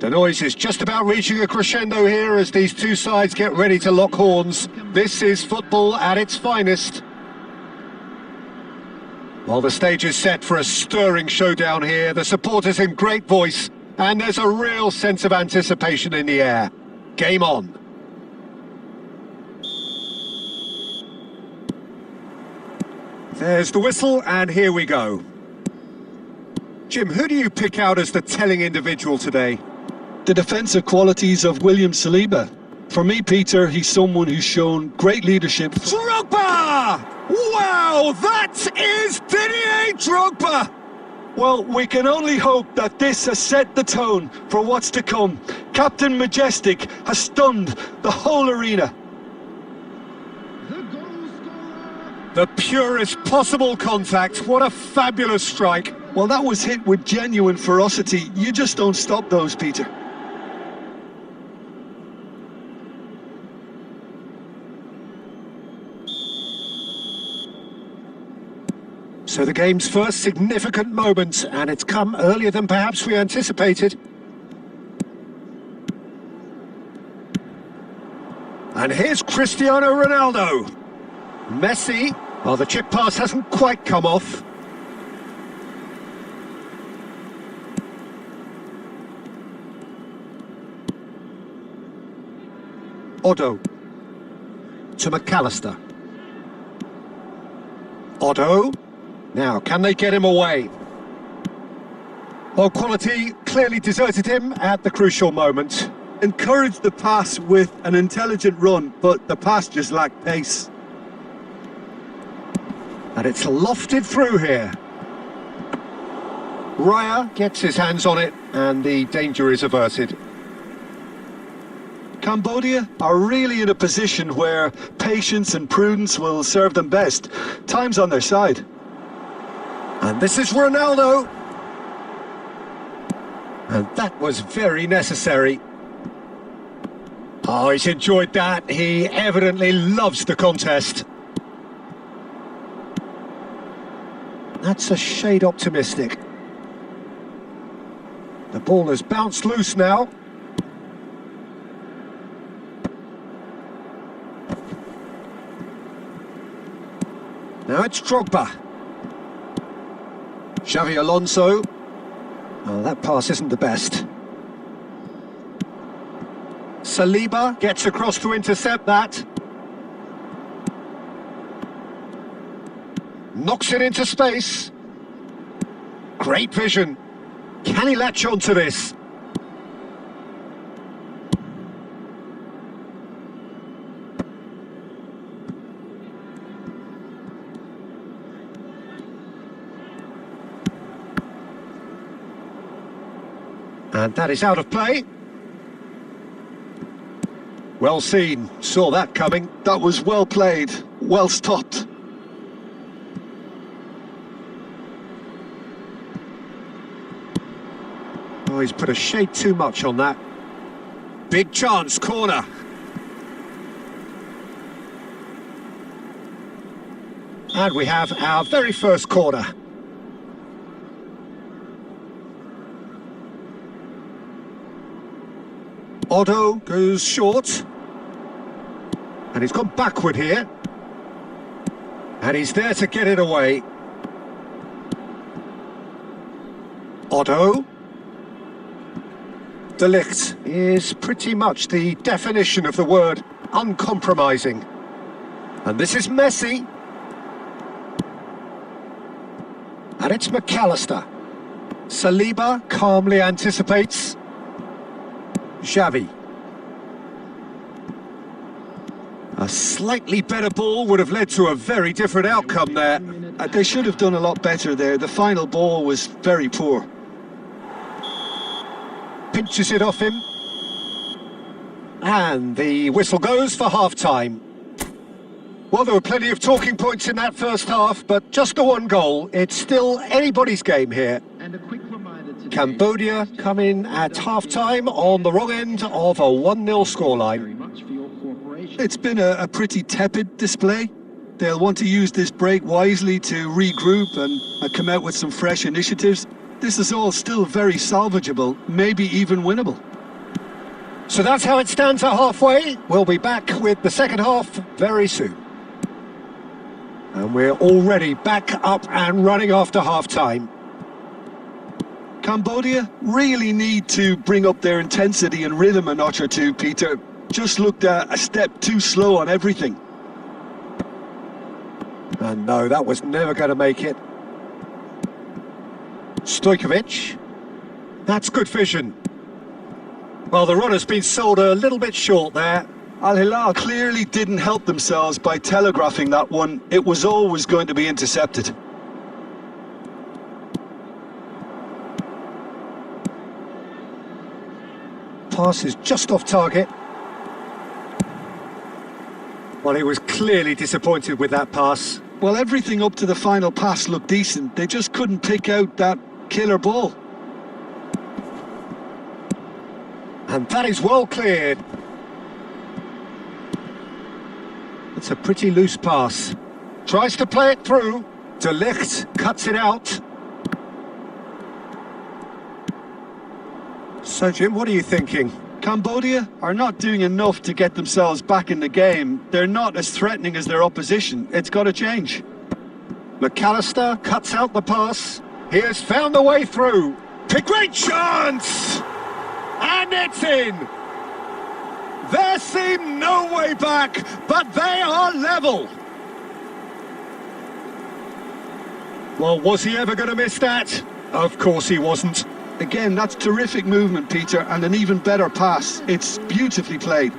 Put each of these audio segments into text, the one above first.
The noise is just about reaching a crescendo here as these two sides get ready to lock horns. This is football at its finest. While the stage is set for a stirring showdown here, the supporters in great voice, and there's a real sense of anticipation in the air. Game on. There's the whistle, and here we go. Jim, who do you pick out as the telling individual today? The defensive qualities of William Saliba. For me, Peter, he's someone who's shown great leadership. Drogba! Wow, that is Didier Drogba! Well, we can only hope that this has set the tone for what's to come. Captain Majestic has stunned the whole arena. The purest possible contact. What a fabulous strike. Well, that was hit with genuine ferocity. You just don't stop those, Peter. So the game's first significant moment, and it's come earlier than perhaps we anticipated. And here's Cristiano Ronaldo. Messi. Well, the chip pass hasn't quite come off. Otto. To McAllister. Otto. Now, can they get him away? Well, quality clearly deserted him at the crucial moment. Encouraged the pass with an intelligent run, but the pass just lacked pace. And it's lofted through here. Raya gets his hands on it, and the danger is averted. Cambodia are really in a position where patience and prudence will serve them best. Time's on their side. And this is Ronaldo. And that was very necessary. Oh, he's enjoyed that. He evidently loves the contest. That's a shade optimistic. The ball has bounced loose now. Now it's Drogba. Xavi Alonso. Oh, that pass isn't the best. Saliba gets across to intercept that. Knocks it into space. Great vision. Can he latch on to this? And that is out of play. Well seen, saw that coming. That was well played, well stopped. Oh, he's put a shade too much on that. Big chance, corner. And we have our very first corner. Otto goes short. And he's gone backward here. And he's there to get it away. Otto. De Ligt is pretty much the definition of the word uncompromising. And this is Messi. And it's McAllister. Saliba calmly anticipates. Xavi. A slightly better ball would have led to a very different outcome there. They should have done a lot better there. The final ball was very poor. Pinches it off him. And the whistle goes for half-time. Well, there were plenty of talking points in that first half, but just the one goal. It's still anybody's game here. Cambodia come in at half-time on the wrong end of a 1-0 scoreline. It's been a pretty tepid display. They'll want to use this break wisely to regroup and come out with some fresh initiatives. This is all still very salvageable, maybe even winnable. So that's how it stands at halfway. We'll be back with the second half very soon. And we're already back up and running after half-time. Cambodia really need to bring up their intensity and rhythm a notch or two, Peter. Just looked a step too slow on everything. And no, that was never going to make it. Stojkovic. That's good vision. Well, the runner's been sold a little bit short there. Al Hilal clearly didn't help themselves by telegraphing that one. It was always going to be intercepted. Pass is just off target. Well, he was clearly disappointed with that pass. Well, everything up to the final pass looked decent. They just couldn't pick out that killer ball. And that is well cleared. It's a pretty loose pass. Tries to play it through. De Ligt cuts it out. So, Jim, what are you thinking? Cambodia are not doing enough to get themselves back in the game. They're not as threatening as their opposition. It's got to change. McAllister cuts out the pass. He has found the way through. A great chance! And it's in! There seemed no way back, but they are level. Well, was he ever going to miss that? Of course he wasn't. Again, that's terrific movement, Peter, and an even better pass. It's beautifully played.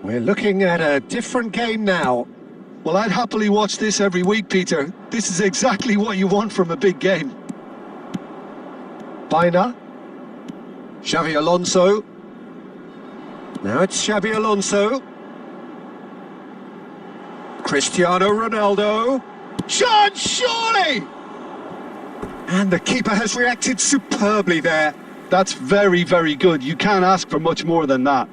We're looking at a different game now. Well, I'd happily watch this every week, Peter. This is exactly what you want from a big game. Baina. Xavi Alonso. Now it's Xavi Alonso. Cristiano Ronaldo. Chance, surely! And the keeper has reacted superbly there. That's very, very good. You can't ask for much more than that.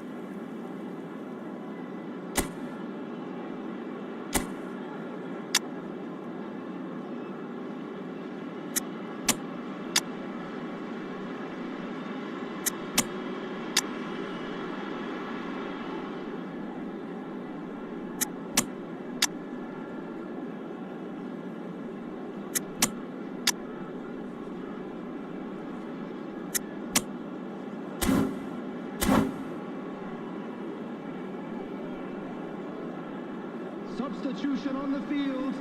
Substitution on the field,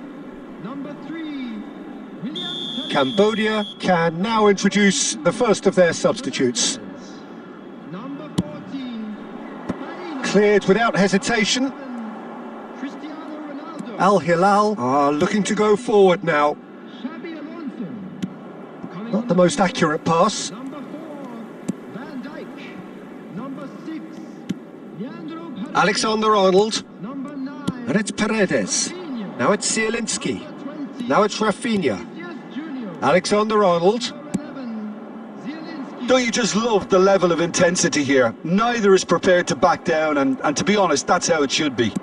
number 3, William. Cambodia can now introduce the first of their substitutes. Number 14, Baina. Cleared without hesitation. Cristiano Ronaldo. Al Hilal are looking to go forward now. Xabi Alonso. Coming Not on the most accurate pass. Number 4, Van Dijk. Number 6, Leandro Paredes. Alexander-Arnold. Number 9, And it's Paredes. Rafinha. Now it's Zielinski. Number 20, Now it's Rafinha. Vinicius Junior. Alexander-Arnold. Number 11, Zielinski. Don't you just love the level of intensity here? Neither is prepared to back down, and to be honest, that's how it should be.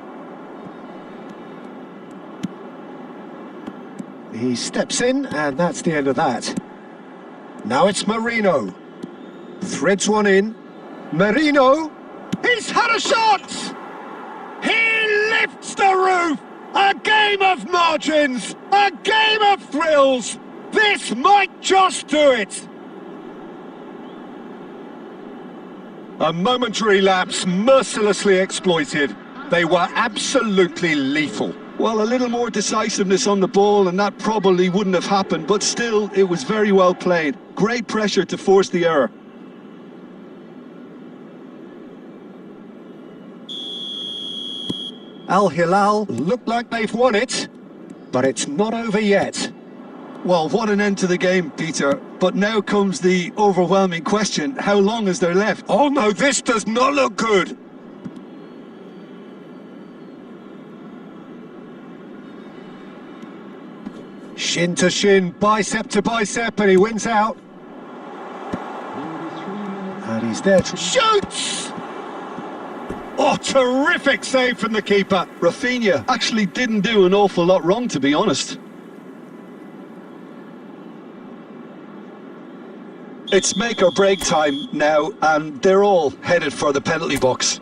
He steps in, and that's the end of that. Now it's Marino. Threads one in. Marino! He's had a shot! He lifts the roof! A game of margins! A game of thrills! This might just do it! A momentary lapse mercilessly exploited. They were absolutely lethal. Well, a little more decisiveness on the ball and that probably wouldn't have happened, but still, it was very well played. Great pressure to force the error. Al Hilal look like they've won it, but it's not over yet. Well, what an end to the game, Peter. But now comes the overwhelming question, how long is there left? Oh no, this does not look good. Shin to shin, bicep to bicep, and he wins out. And he's there to... Shoots! Oh, terrific save from the keeper. Rafinha actually didn't do an awful lot wrong, to be honest. It's make or break time now, and they're all headed for the penalty box.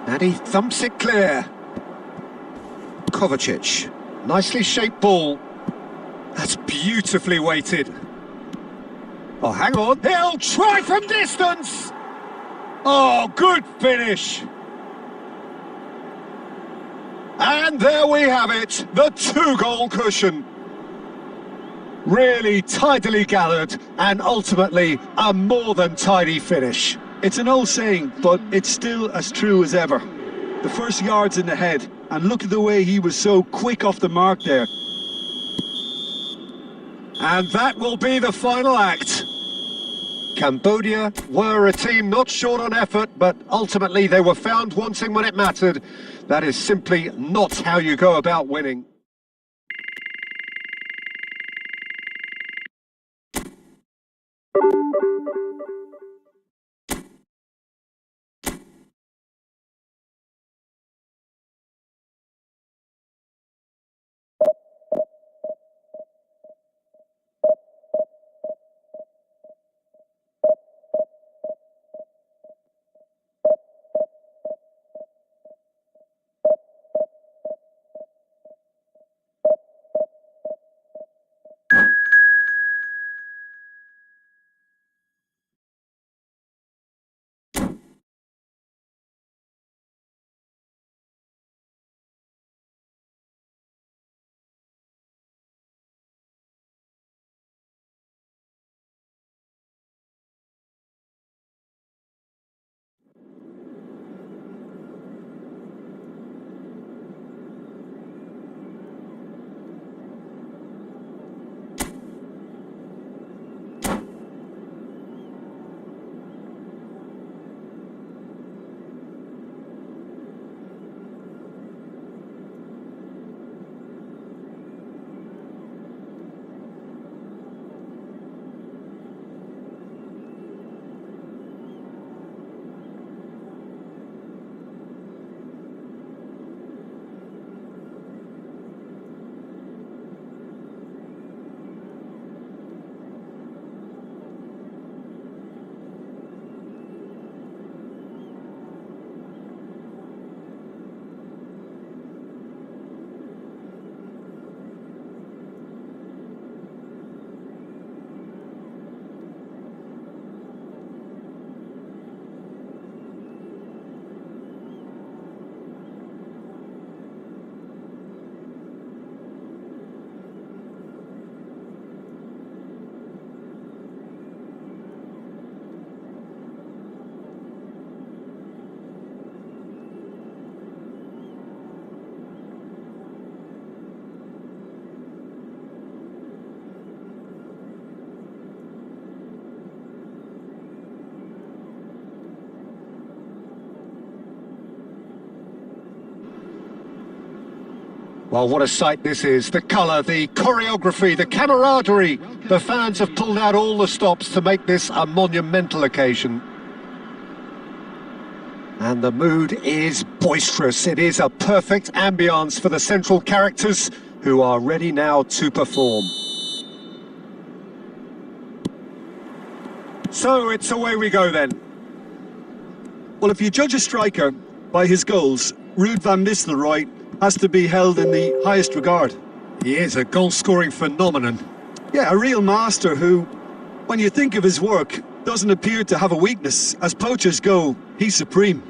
And he thumps it clear. Kovacic. Nicely shaped ball. That's beautifully weighted. Oh, hang on. He'll try from distance. Oh, good finish. And there we have it. The 2-goal cushion. Really tidily gathered and ultimately a more than tidy finish. It's an old saying, but it's still as true as ever. The first yard's in the head, and look at the way he was so quick off the mark there. And that will be the final act. Cambodia were a team not short on effort, but ultimately they were found wanting when it mattered. That is simply not how you go about winning. Well, what a sight this is. The colour, the choreography, the camaraderie. The fans have pulled out all the stops to make this a monumental occasion. And the mood is boisterous. It is a perfect ambience for the central characters who are ready now to perform. So it's away we go then. Well, if you judge a striker by his goals, Ruud van Nistelrooy has to be held in the highest regard. He is a goal-scoring phenomenon. Yeah, a real master who, when you think of his work, doesn't appear to have a weakness. As poachers go, he's supreme.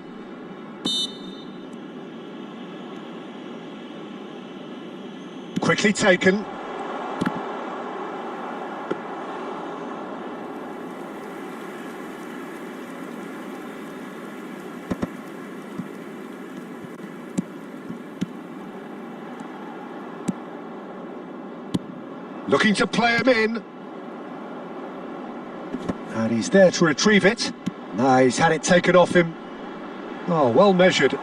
Quickly taken. Looking to play him in. and he's there to retrieve it. Now he's had it taken off him. Oh, well measured.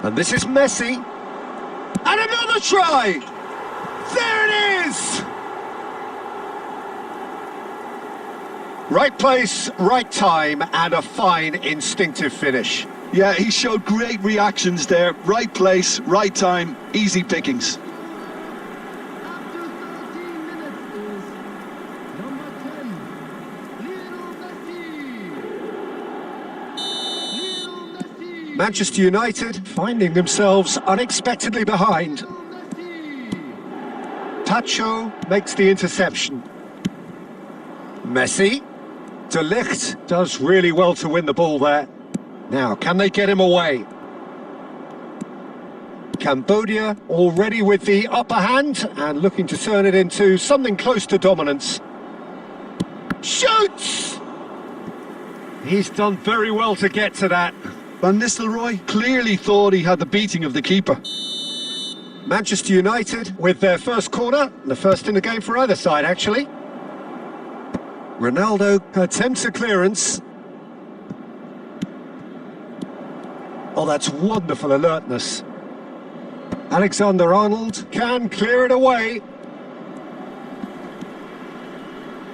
And this is Messi. And another try! There it is! Right place, right time, and a fine instinctive finish. Yeah, he showed great reactions there. Right place, right time, easy pickings. After 13 minutes is number 10, Lionel Messi. Manchester United finding themselves unexpectedly behind. Messi. Tacho makes the interception. Messi. De Ligt does really well to win the ball there. Now, can they get him away? Cambodia already with the upper hand and looking to turn it into something close to dominance. Shoots! He's done very well to get to that. Van Nistelrooy clearly thought he had the beating of the keeper. Manchester United with their first corner, the first in the game for either side actually. Ronaldo attempts a clearance. Oh, that's wonderful alertness. Alexander-Arnold can clear it away.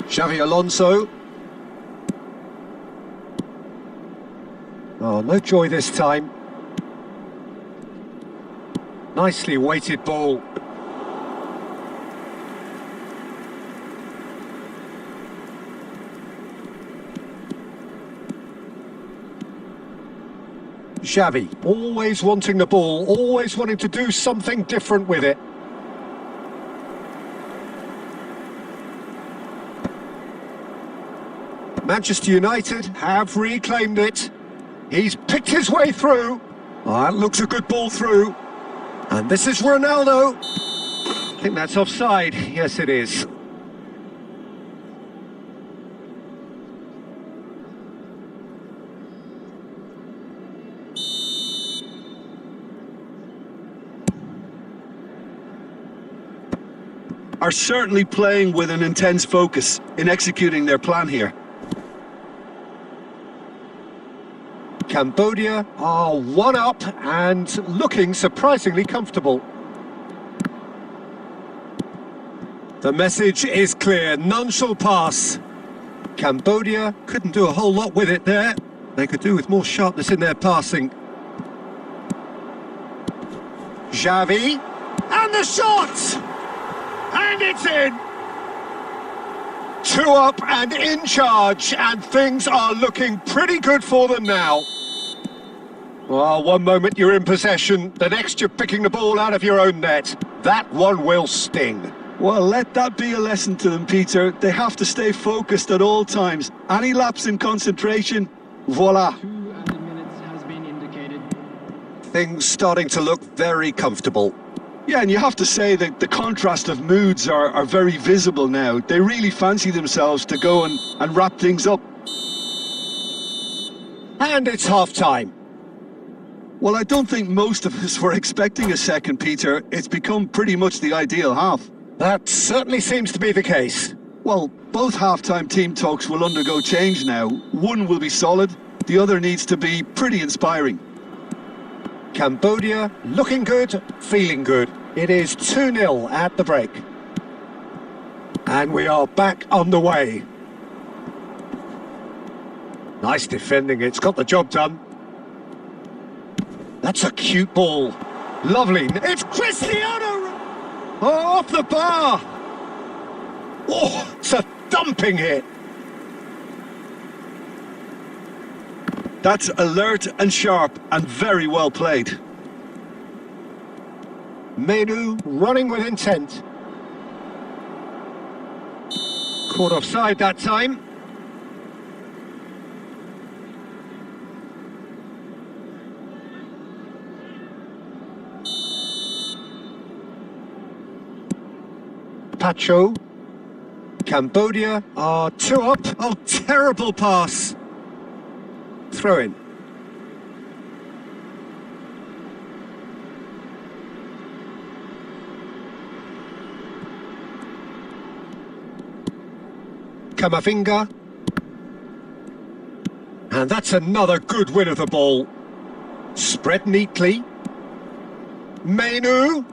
Xavi Alonso. Oh, no joy this time. Nicely weighted ball. Xavi, always wanting the ball, always wanting to do something different with it. Manchester United have reclaimed it. He's picked his way through. Oh, that looks a good ball through. And this is Ronaldo. I think that's offside. Yes, it is. Are certainly playing with an intense focus in executing their plan here. Cambodia are one up and looking surprisingly comfortable. The message is clear, none shall pass. Cambodia couldn't do a whole lot with it there. They could do with more sharpness in their passing. Xavi, and the shot! And it's in! 2 up and in charge, and things are looking pretty good for them now. Well, one moment you're in possession, the next you're picking the ball out of your own net. That one will sting. Well, let that be a lesson to them, Peter. They have to stay focused at all times. Any lapse in concentration, voila. 2 added minutes has been indicated. Things starting to look very comfortable. Yeah, and you have to say that the contrast of moods are very visible now. They really fancy themselves to go and wrap things up. And it's half-time. Well, I don't think most of us were expecting a second, Peter. It's become pretty much the ideal half. That certainly seems to be the case. Well, both half-time team talks will undergo change now. One will be solid, the other needs to be pretty inspiring. Cambodia looking good, feeling good. It is 2-0 at the break. And we are back on the way. Nice defending, it's got the job done. That's a cute ball. Lovely. It's Cristiano! Oh, off the bar! Oh, it's a dumping hit. That's alert and sharp and very well played. Menu running with intent. Caught offside that time. Pacho. Cambodia are 2 up. Oh, terrible pass. Throw in. Kamavinga. And that's another good win of the ball. Spread neatly. Menu.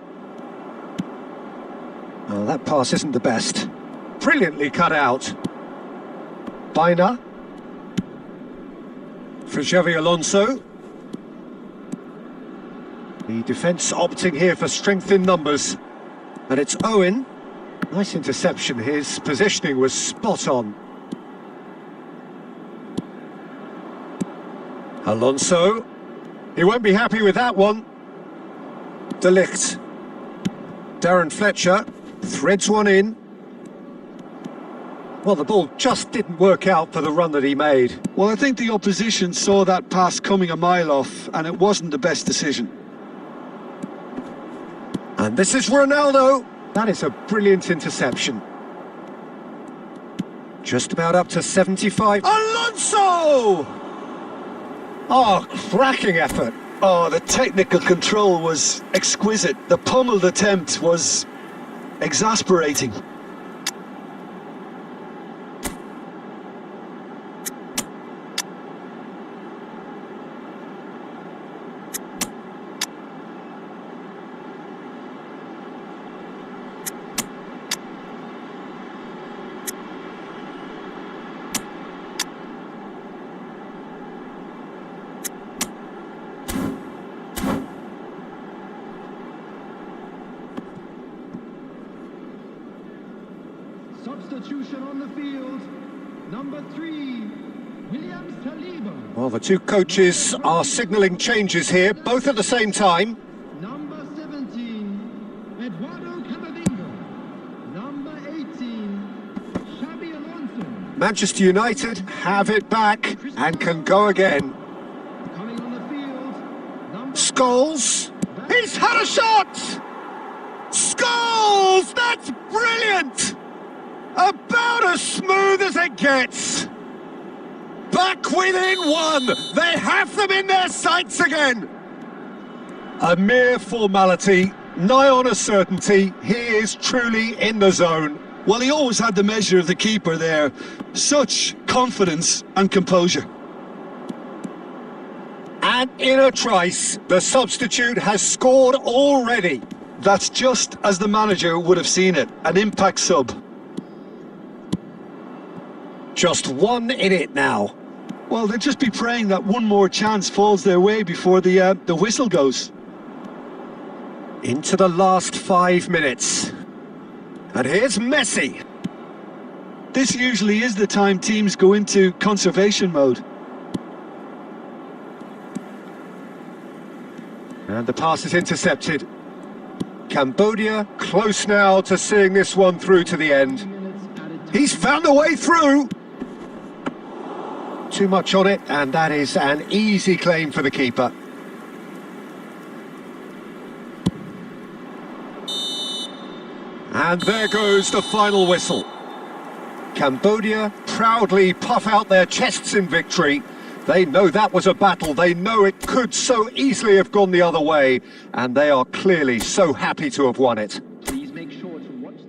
Oh, that pass isn't the best. Brilliantly cut out. Bina. For Xavi Alonso. The defence opting here for strength in numbers. And it's Owen. Nice interception. His positioning was spot on. Alonso. He won't be happy with that one. De Ligt. Darren Fletcher threads one in. Well, the ball just didn't work out for the run that he made. Well, I think the opposition saw that pass coming a mile off, and it wasn't the best decision. And this is Ronaldo. That is a brilliant interception. Just about up to 75. Alonso! Oh, cracking effort. Oh, the technical control was exquisite. The pummeled attempt was exasperating. Substitution on the field. Number 3, William Saliba. Well, the two coaches are signalling changes here, both at the same time. Number 17, Eduardo Camavinga. Number 18, Xabi Alonso. Manchester United have it back and can go again. Coming on the field, number Scholes. He's had a shot! Scholes! That's brilliant! About as smooth as it gets. Back within one. They have them in their sights again. A mere formality, nigh on a certainty. He is truly in the zone. Well, he always had the measure of the keeper there. Such confidence and composure. And in a trice, the substitute has scored already. That's just as the manager would have seen it. An impact sub. Just one in it now. Well, they'll just be praying that one more chance falls their way before the whistle goes. Into the last 5 minutes. And here's Messi. This usually is the time teams go into conservation mode. And the pass is intercepted. Cambodia close now to seeing this one through to the end. He's found a way through. Too much on it, and that is an easy claim for the keeper. And there goes the final whistle. Cambodia proudly puff out their chests in victory. They know that was a battle. They know it could so easily have gone the other way, and they are clearly so happy to have won it. Please make sure to watch this.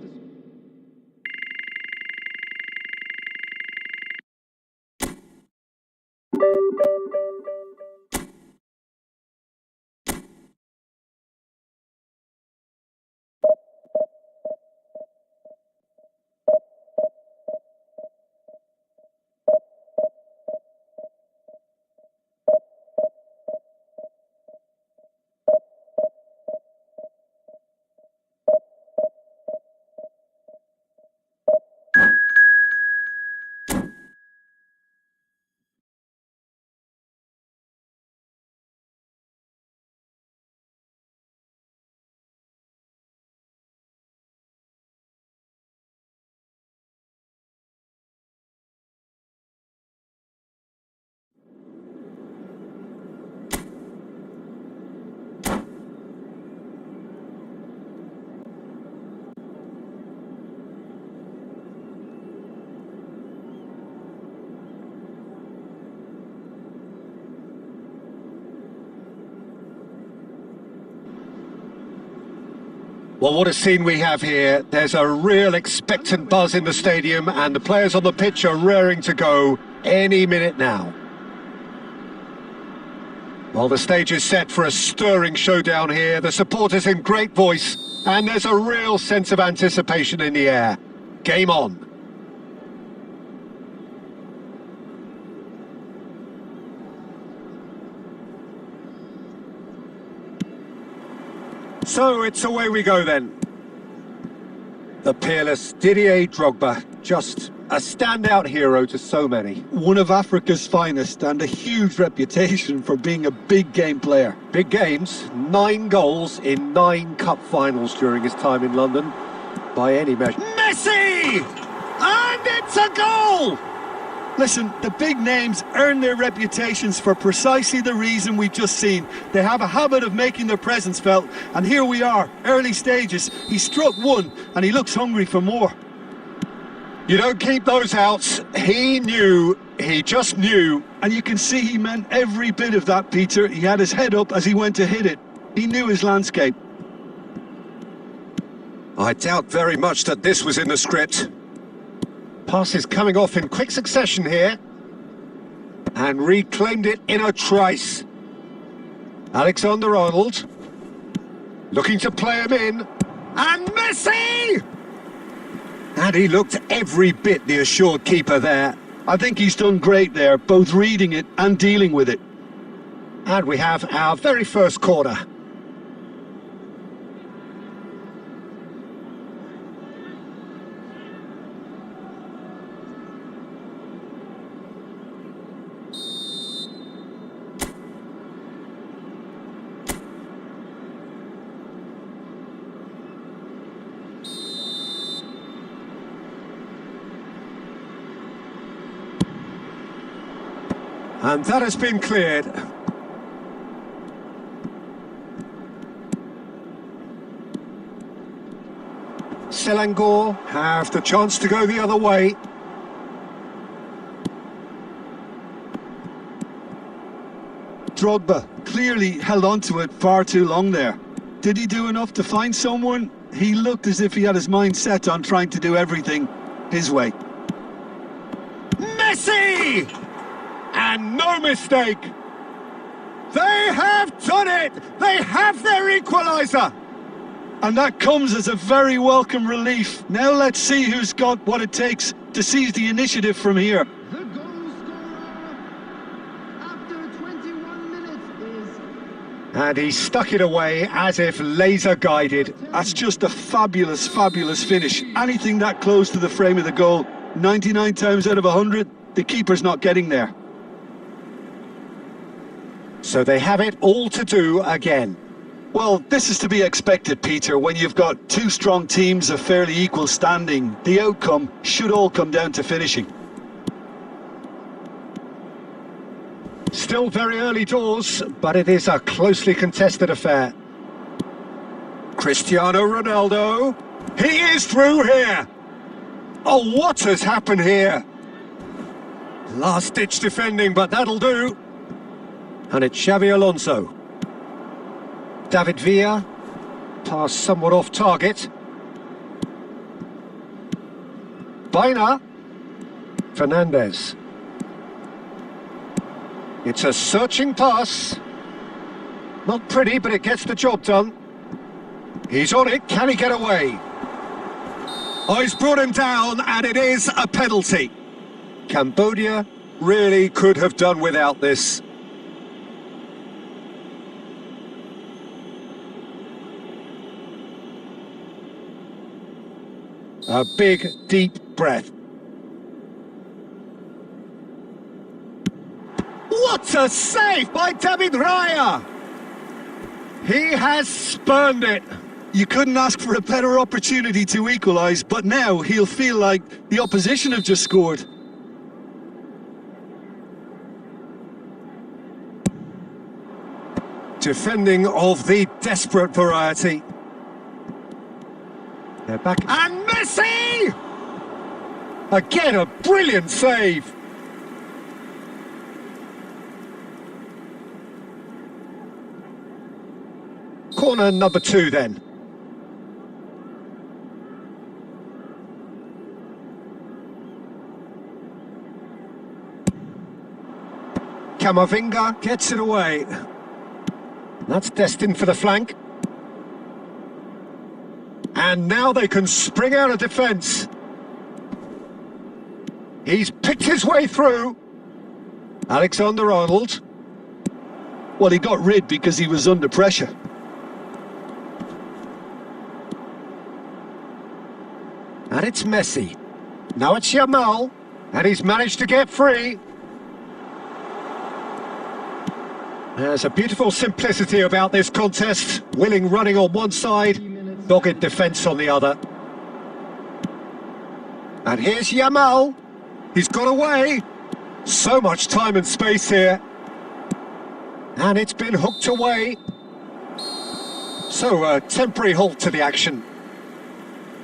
Well, what a scene we have here. There's a real expectant buzz in the stadium, and the players on the pitch are raring to go any minute now. Well, the stage is set for a stirring showdown here. The supporters in great voice, and there's a real sense of anticipation in the air. Game on. So it's away we go then. The peerless Didier Drogba, just a standout hero to so many. One of Africa's finest and a huge reputation for being a big game player. Big games, 9 goals in 9 cup finals during his time in London, by any measure. Messi! And it's a goal! Listen, the big names earn their reputations for precisely the reason we've just seen. They have a habit of making their presence felt, and here we are, early stages. He struck one, and he looks hungry for more. You don't keep those outs. He knew, he just knew. And you can see he meant every bit of that, Peter. He had his head up as he went to hit it. He knew his landscape. I doubt very much that this was in the script. Passes coming off in quick succession here. And reclaimed it in a trice. Alexander-Arnold. Looking to play him in. And Messi! And he looked every bit the assured keeper there. I think he's done great there, both reading it and dealing with it. And we have our very first corner. And that has been cleared. Selangor have the chance to go the other way. Drogba clearly held on to it far too long there. Did he do enough to find someone? He looked as if he had his mind set on trying to do everything his way. Messi! And no mistake! They have done it! They have their equaliser! And that comes as a very welcome relief. Now let's see who's got what it takes to seize the initiative from here. The goal scorer after 21 minutes is... And he stuck it away as if laser guided. That's just a fabulous, fabulous finish. Anything that close to the frame of the goal, 99 times out of 100, the keeper's not getting there. So they have it all to do again. Well, this is to be expected, Peter, when you've got two strong teams of fairly equal standing. The outcome should all come down to finishing. Still very early doors, but it is a closely contested affair. Cristiano Ronaldo. He is through here. Oh, what has happened here? Last-ditch defending, but that'll do. And it's Xavi Alonso. David Villa. Pass somewhat off target. Baina. Fernandez. It's a searching pass. Not pretty, but it gets the job done. He's on it. Can he get away? Oh, he's brought him down, and it is a penalty. Cambodia really could have done without this. A big, deep breath. What a save by David Raya! He has spurned it. You couldn't ask for a better opportunity to equalise, but now he'll feel like the opposition have just scored. Defending of the desperate variety. They're back. And Messi! Again, a brilliant save. Corner number 2 then. Camavinga gets it away. That's destined for the flank. And now they can spring out of defence. He's picked his way through. Alexander-Arnold. Well, he got rid because he was under pressure. And it's Messi. Now it's Yamal. And he's managed to get free. There's a beautiful simplicity about this contest. Willing running on one side, dogged defence on the other. And here's Yamal. He's got away. So much time and space here. And it's been hooked away. So a temporary halt to the action.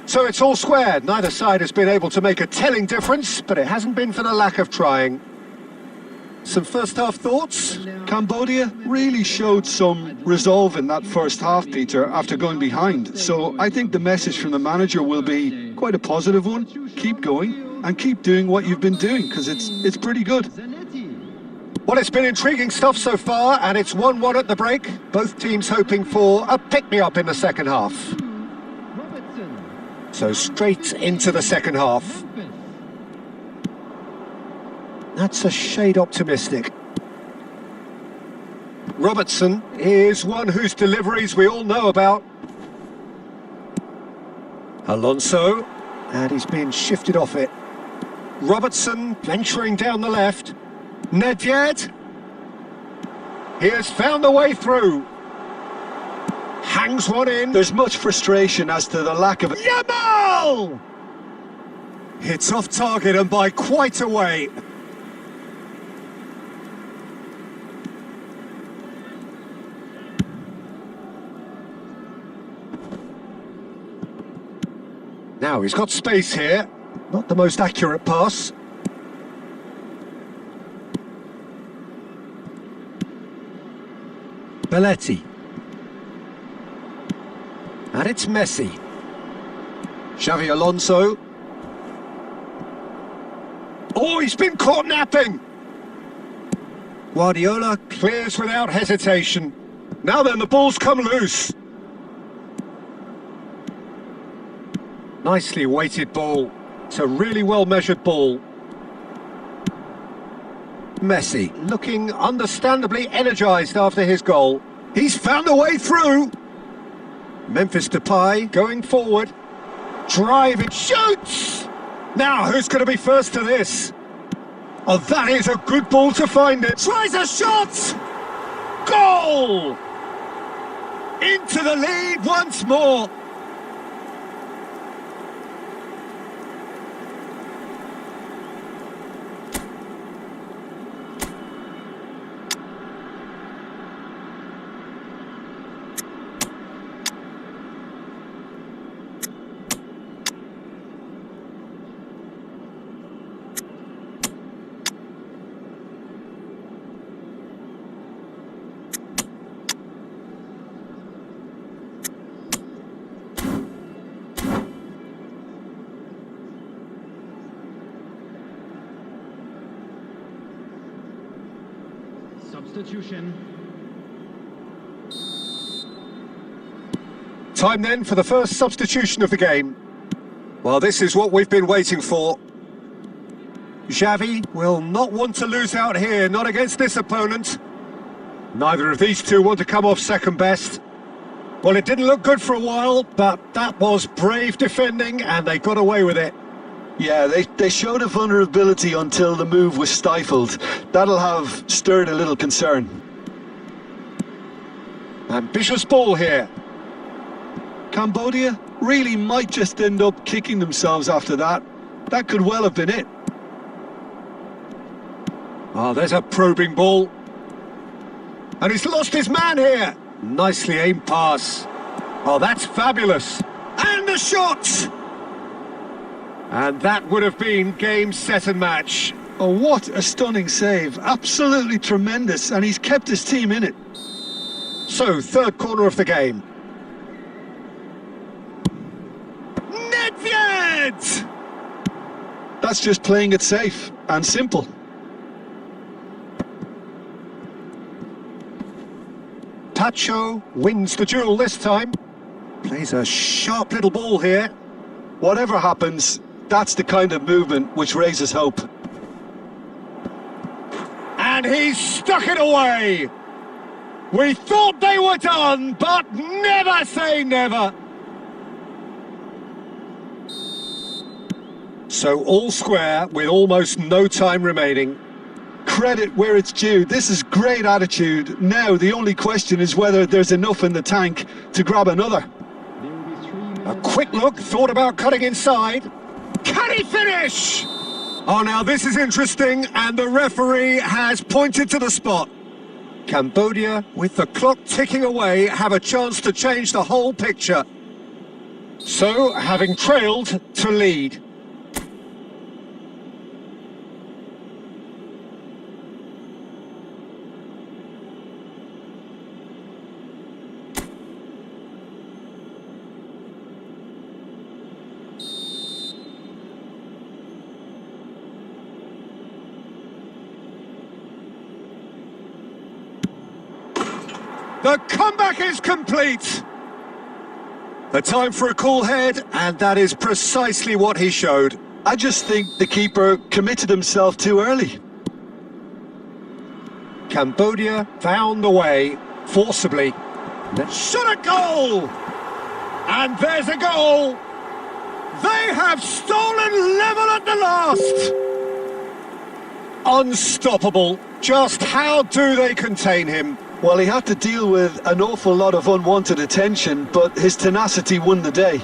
So it's all square. Neither side has been able to make a telling difference, but it hasn't been for the lack of trying. Some first half thoughts? Cambodia really showed some resolve in that first half, Peter, after going behind. So I think the message from the manager will be quite a positive one. Keep going and keep doing what you've been doing, because it's pretty good. Well, it's been intriguing stuff so far, and it's 1-1 at the break. Both teams hoping for a pick-me-up in the second half. So straight into the second half. That's a shade optimistic. Robertson is one whose deliveries we all know about. Alonso, and he's been shifted off it. Robertson venturing down the left. Nedved. He has found the way through. Hangs one in. There's much frustration as to the lack of... Yamal! It's off target and by quite a way. Now he's got space here. Not the most accurate pass. Belletti. And it's Messi. Xavi Alonso. Oh, he's been caught napping. Guardiola clears without hesitation. Now then, the ball's come loose. Nicely weighted ball. It's a really well-measured ball. Messi looking understandably energised after his goal. He's found a way through. Memphis Depay going forward. Driving, shoots! Now, who's going to be first to this? Oh, that is a good ball to find it. Tries a shot! Goal! Into the lead once more. Substitution. Time then for the first substitution of the game. Well, this is what we've been waiting for. Xavi will not want to lose out here, not against this opponent. Neither of these two want to come off second best. Well, it didn't look good for a while, but that was brave defending and they got away with it. Yeah, they showed a vulnerability until the move was stifled. That'll have stirred a little concern. Ambitious ball here. Cambodia really might just end up kicking themselves after that. That could well have been it. Oh, there's a probing ball. And he's lost his man here. Nicely aimed pass. Oh, that's fabulous. And the shot! And that would have been game, set and match. Oh, what a stunning save. Absolutely tremendous. And he's kept his team in it. So, third corner of the game. Nedved! That's just playing it safe and simple. Nacho wins the duel this time. Plays a sharp little ball here. Whatever happens, that's the kind of movement which raises hope. And he's stuck it away. We thought they were done, but never say never. So all square with almost no time remaining. Credit where it's due. This is great attitude. Now the only question is whether there's enough in the tank to grab another. A quick look, thought about cutting inside. Can he finish? Oh, now this is interesting, and the referee has pointed to the spot. Cambodia, with the clock ticking away, have a chance to change the whole picture. So, having trailed, to lead. The comeback is complete. A time for a cool head, and that is precisely what he showed. I just think the keeper committed himself too early. Cambodia found the way, forcibly. Shot a goal! And there's a goal! They have stolen level at the last! Unstoppable. Just how do they contain him? Well, he had to deal with an awful lot of unwanted attention, but his tenacity won the day.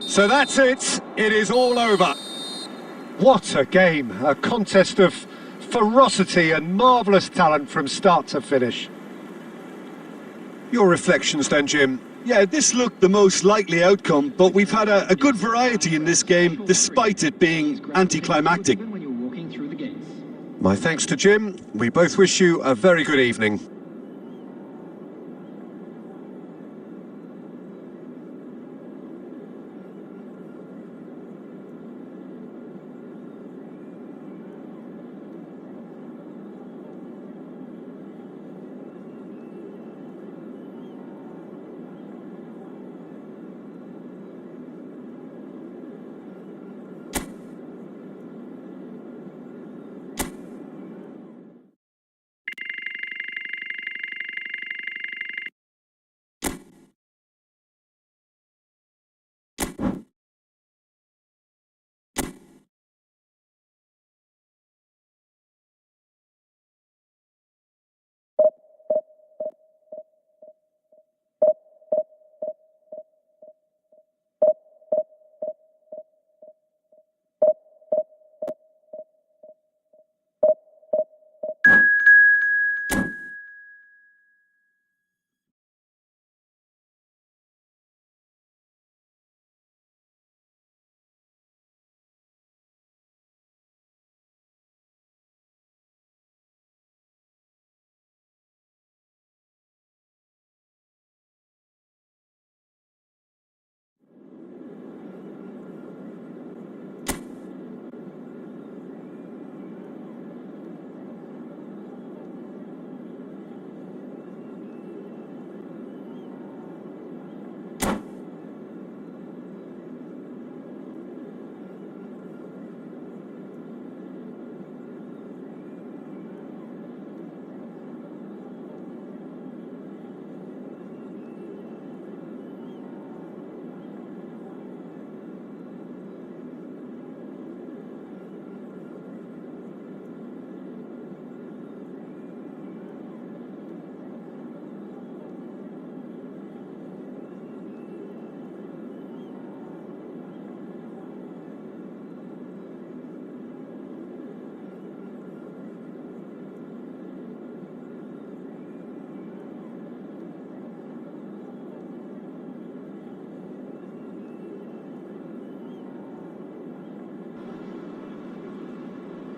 So that's it. It is all over. What a game. A contest of ferocity and marvellous talent from start to finish. Your reflections then, Jim? Yeah, this looked the most likely outcome, but we've had a good variety in this game, despite it being anticlimactic. My thanks to Jim. We both wish you a very good evening.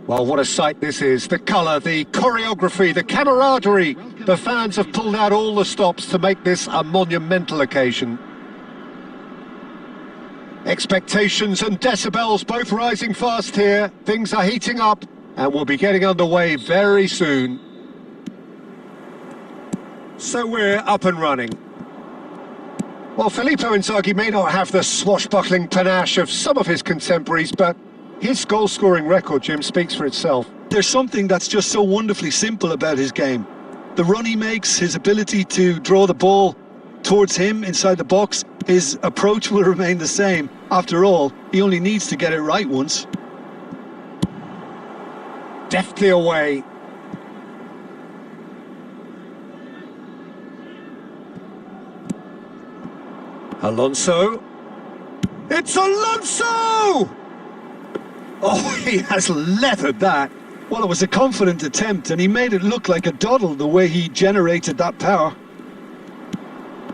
Well, what a sight this is. The colour, the choreography, the camaraderie. The fans have pulled out all the stops to make this a monumental occasion. Expectations and decibels both rising fast here. Things are heating up, And we'll be getting underway very soon. So we're up and running. Well, Filippo Inzaghi may not have the swashbuckling panache of some of his contemporaries, but his goal-scoring record, Jim, speaks for itself. There's something that's just so wonderfully simple about his game. The run he makes, his ability to draw the ball towards him inside the box, his approach will remain the same. After all, he only needs to get it right once. Deftly away. Alonso. It's Alonso! Oh, he has leathered that. Well, it was a confident attempt, and he made it look like a doddle the way he generated that power.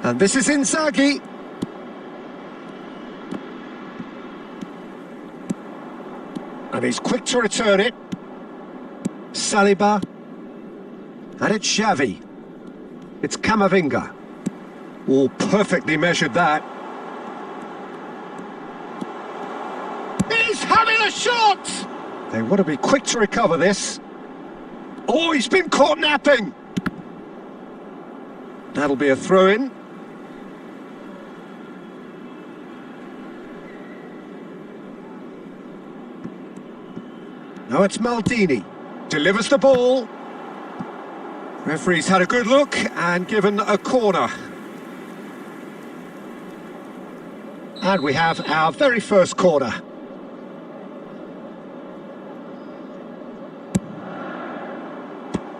And this is Inzaghi. And he's quick to return it. Saliba. And it's Xavi. It's Camavinga. Oh, perfectly measured that. He's having a shot! They want to be quick to recover this. Oh, he's been caught napping. That'll be a throw-in. Now it's Maldini. Delivers the ball. Referee's had a good look and given a corner. And we have our very first corner.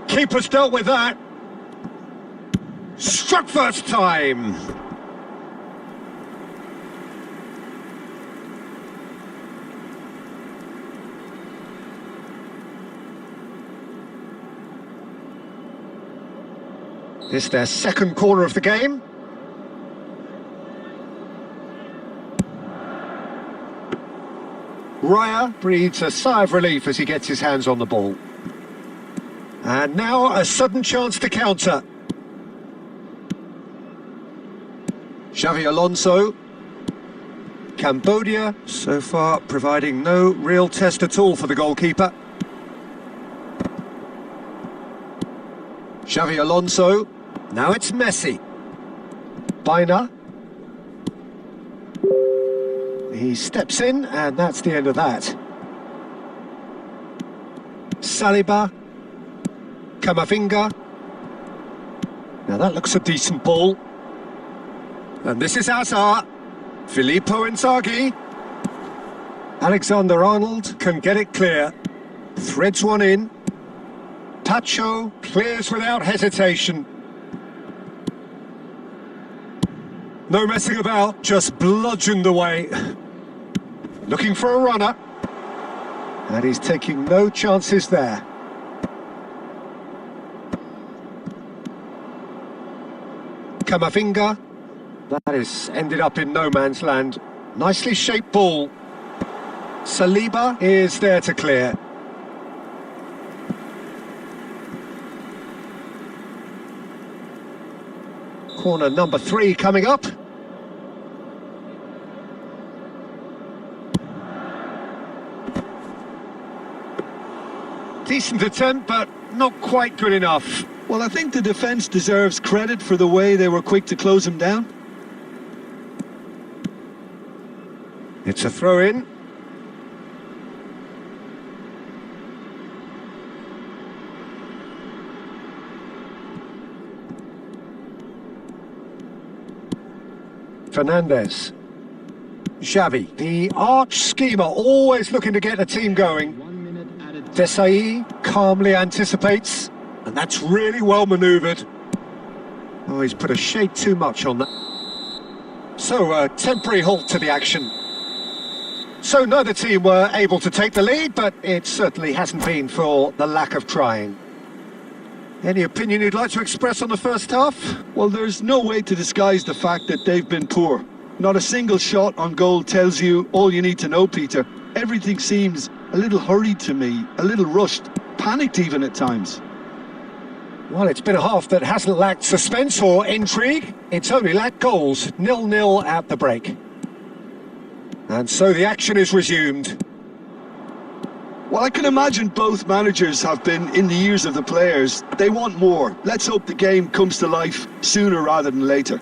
Keeper's dealt with that. Struck first time. This is their second corner of the game. Raya breathes a sigh of relief as he gets his hands on the ball. And now a sudden chance to counter. Xavi Alonso. Cambodia, so far providing no real test at all for the goalkeeper. Xavi Alonso. Now it's Messi. Baina. He steps in, and that's the end of that. Saliba. Camavinga. Now that looks a decent ball. And this is Hazard. Filippo Inzaghi. Alexander-Arnold can get it clear. Threads one in. Pacho clears without hesitation. No messing about, just bludgeoned away. Looking for a runner. And he's taking no chances there. Camavinga. That is ended up in no man's land. Nicely shaped ball. Saliba is there to clear. Corner number 3 coming up. Decent attempt, but not quite good enough. Well, I think the defence deserves credit for the way they were quick to close him down. It's a throw-in. Fernandez. Xavi, the arch schemer, always looking to get the team going. 1 minute added. Desai calmly anticipates, and that's really well manoeuvred. Oh, he's put a shade too much on that. So, a temporary halt to the action. So neither team were able to take the lead, but it certainly hasn't been for the lack of trying. Any opinion you'd like to express on the first half? Well, there's no way to disguise the fact that they've been poor. Not a single shot on goal tells you all you need to know, Peter. Everything seems a little hurried to me, a little rushed, panicked even at times. Well, it's been a half that hasn't lacked suspense or intrigue. It's only lacked goals. 0-0 at the break. And so the action is resumed. Well, I can imagine both managers have been in the ears of the players. They want more. Let's hope the game comes to life sooner rather than later.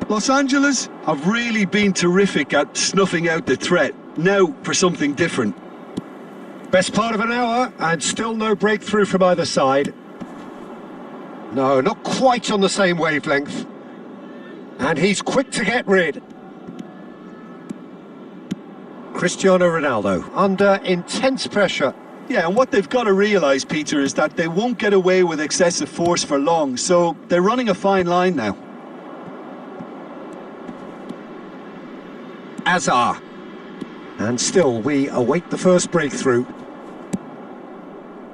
Los Angeles have really been terrific at snuffing out the threat. Now for something different. Best part of an hour and still no breakthrough from either side. No, not quite on the same wavelength. And he's quick to get rid. Cristiano Ronaldo under intense pressure. Yeah, and what they've got to realise, Peter, is that they won't get away with excessive force for long, so they're running a fine line now. Azar. And still we await the first breakthrough.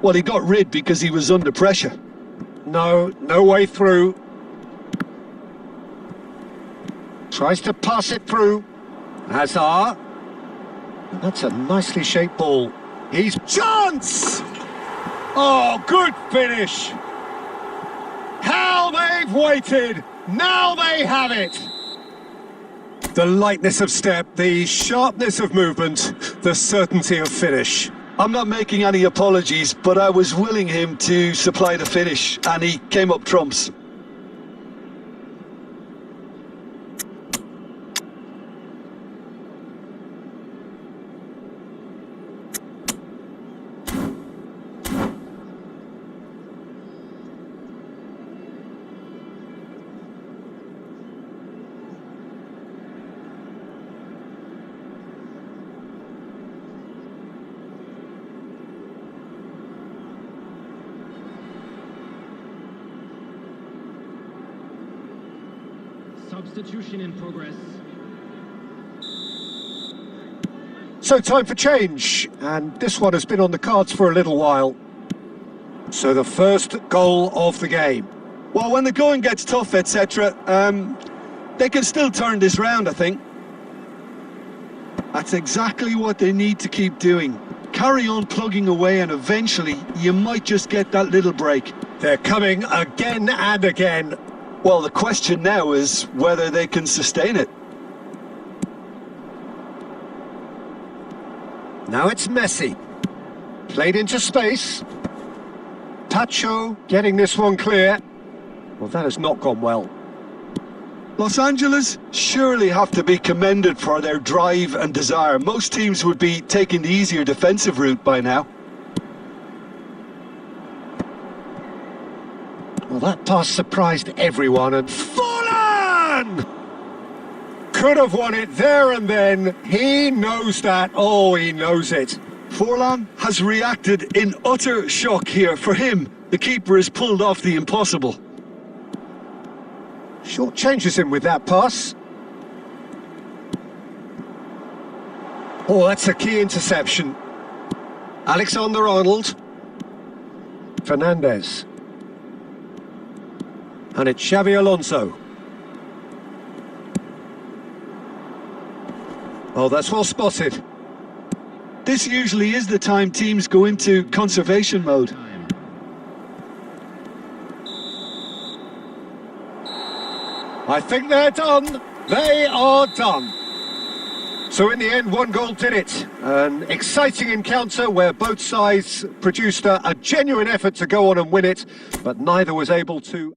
Well, he got rid because he was under pressure. No way through. Tries to pass it through. Azar. That's a nicely shaped ball. He's chance! Oh, good finish. How they've waited. Now they have it. The lightness of step, the sharpness of movement, the certainty of finish. I'm not making any apologies, but I was willing him to supply the finish, and he came up trumps. Substitution in progress. So time for change, and this one has been on the cards for a little while. So the first goal of the game. Well, when the going gets tough, etc., they can still turn this round, I think. That's exactly what they need to keep doing. Carry on plugging away, and eventually you might just get that little break. They're coming again and again. Well, the question now is whether they can sustain it. Now it's Messi. Played into space. Tacho getting this one clear. Well, that has not gone well. Los Angeles surely have to be commended for their drive and desire. Most teams would be taking the easier defensive route by now. Well, that pass surprised everyone, and Forlan! Could have won it there and then. He knows that. Oh, he knows it. Forlan has reacted in utter shock here. For him, the keeper has pulled off the impossible. Short changes him with that pass. Oh, that's a key interception. Alexander-Arnold. Fernandez. And it's Xavi Alonso. Oh, that's well spotted. This usually is the time teams go into conservation mode. I think they're done. They are done. So in the end, one goal did it. An exciting encounter where both sides produced a genuine effort to go on and win it, but neither was able to.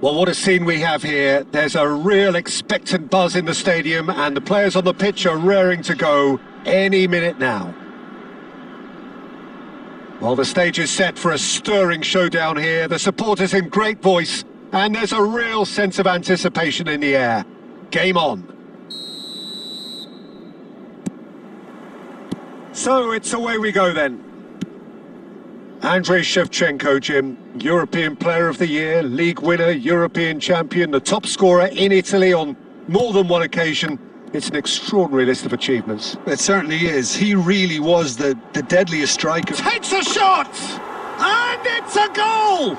Well, what a scene we have here. There's a real expectant buzz in the stadium and the players on the pitch are raring to go any minute now. Well, the stage is set for a stirring showdown here. The supporters in great voice and there's a real sense of anticipation in the air. Game on. So it's away we go then. Andrei Shevchenko, Jim, European Player of the Year, League winner, European champion, the top scorer in Italy on more than one occasion. It's an extraordinary list of achievements. It certainly is. He really was the deadliest striker. Takes a shot! And it's a goal!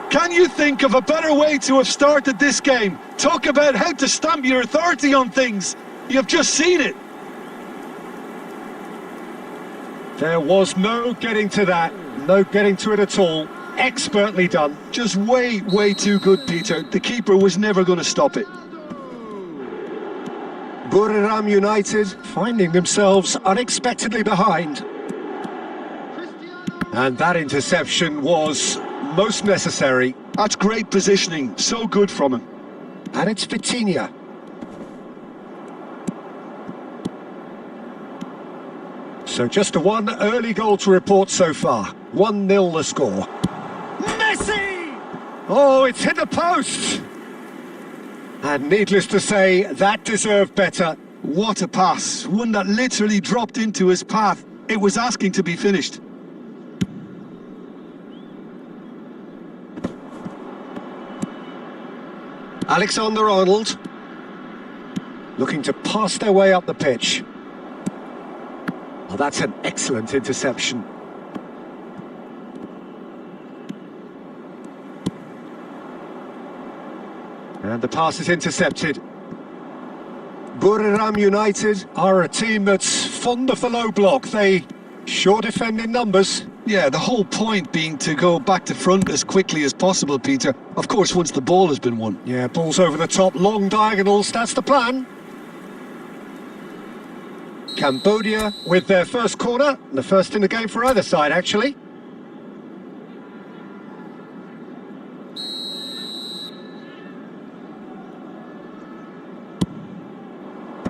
Can you think of a better way to have started this game? Talk about how to stamp your authority on things. You've just seen it. There was no getting to that. No getting to it at all. Expertly done. Just way too good, Peter. The keeper was never going to stop it. Buriram United finding themselves unexpectedly behind. And that interception was most necessary. That's great positioning. So good from him. And it's Vitinha. So just a one early goal to report so far. 1-0 the score. Messi! Oh, it's hit the post! And needless to say, that deserved better. What a pass. One that literally dropped into his path. It was asking to be finished. Alexander-Arnold. Looking to pass their way up the pitch. Oh, that's an excellent interception. And the pass is intercepted. Buriram United are a team that's fond of the low block. They sure defend in numbers. Yeah, the whole point being to go back to front as quickly as possible, Peter. Of course, once the ball has been won. Yeah, balls over the top, long diagonals, that's the plan. Cambodia with their first corner, the first in the game for either side, actually.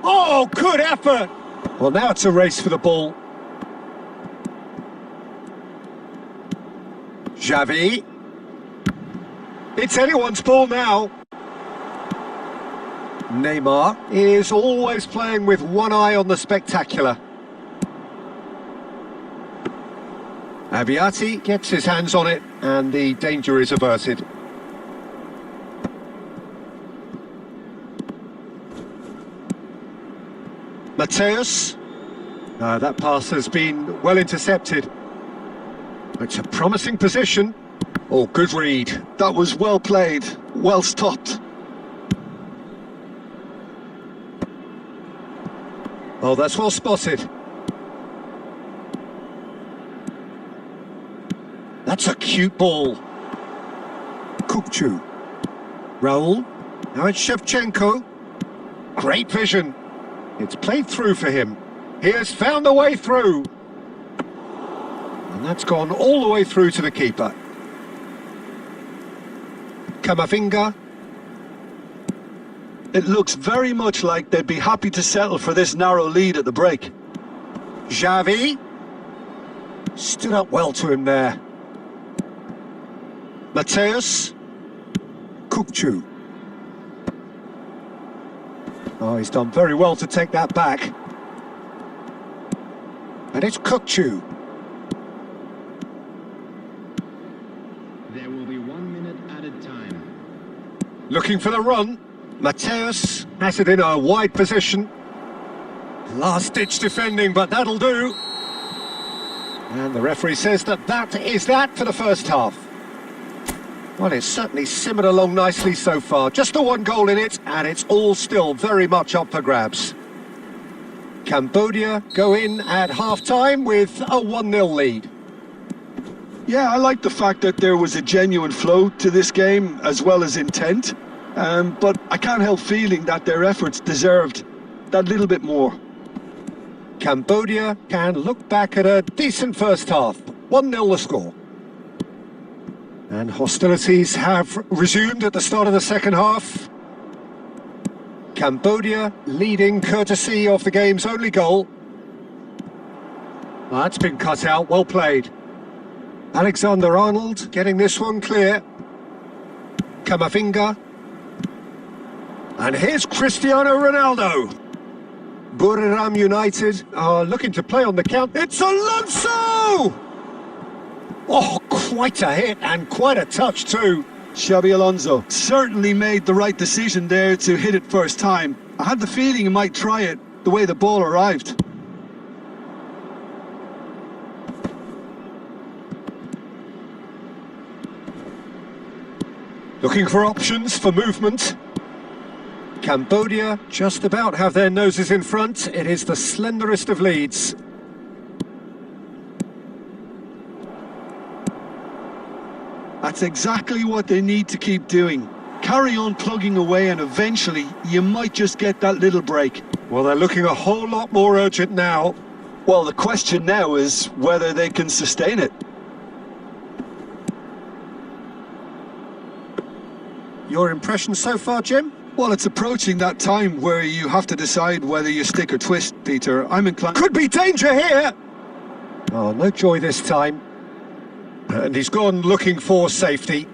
Oh, good effort! Well, now it's a race for the ball. Xavi. It's anyone's ball now. Neymar is always playing with one eye on the spectacular. Abiati gets his hands on it and the danger is averted. Mateus. That pass has been well intercepted. It's a promising position. Oh, good read. That was well played, well stopped. Oh, that's well spotted. That's a cute ball. Kukcu. Raul. Now it's Shevchenko. Great vision. It's played through for him. He has found the way through. And that's gone all the way through to the keeper. Camavinga. It looks very much like they'd be happy to settle for this narrow lead at the break. Xavi. Stood up well to him there. Mateus. Kukcu. Oh, he's done very well to take that back. And it's Kukcu. There will be 1 minute added time. Looking for the run. Mateus has it in a wide position. Last-ditch defending, but that'll do. And the referee says that is that for the first half. Well, it's certainly simmered along nicely so far. Just the one goal in it, and it's all still very much up for grabs. Cambodia go in at half-time with a 1-0 lead. Yeah, I like the fact that there was a genuine flow to this game, as well as intent. But I can't help feeling that their efforts deserved that little bit more. Cambodia can look back at a decent first half. 1-0 the score. And hostilities have resumed at the start of the second half. Cambodia leading courtesy of the game's only goal. That's been cut out, well played. Alexander-Arnold getting this one clear. Kamavinga. And here's Cristiano Ronaldo. Buriram United are looking to play on the count. It's Alonso! Oh, quite a hit and quite a touch too. Xabi Alonso certainly made the right decision there to hit it first time. I had the feeling he might try it the way the ball arrived. Looking for options for movement. Cambodia just about have their noses in front. It is the slenderest of leads. That's exactly what they need to keep doing. Carry on plugging away and eventually you might just get that little break. Well, they're looking a whole lot more urgent now. Well, the question now is whether they can sustain it. Your impression so far, Jim? Well, it's approaching that time where you have to decide whether you stick or twist, Peter. I'm inclined... Could be danger here! Oh, no joy this time. And he's gone looking for safety.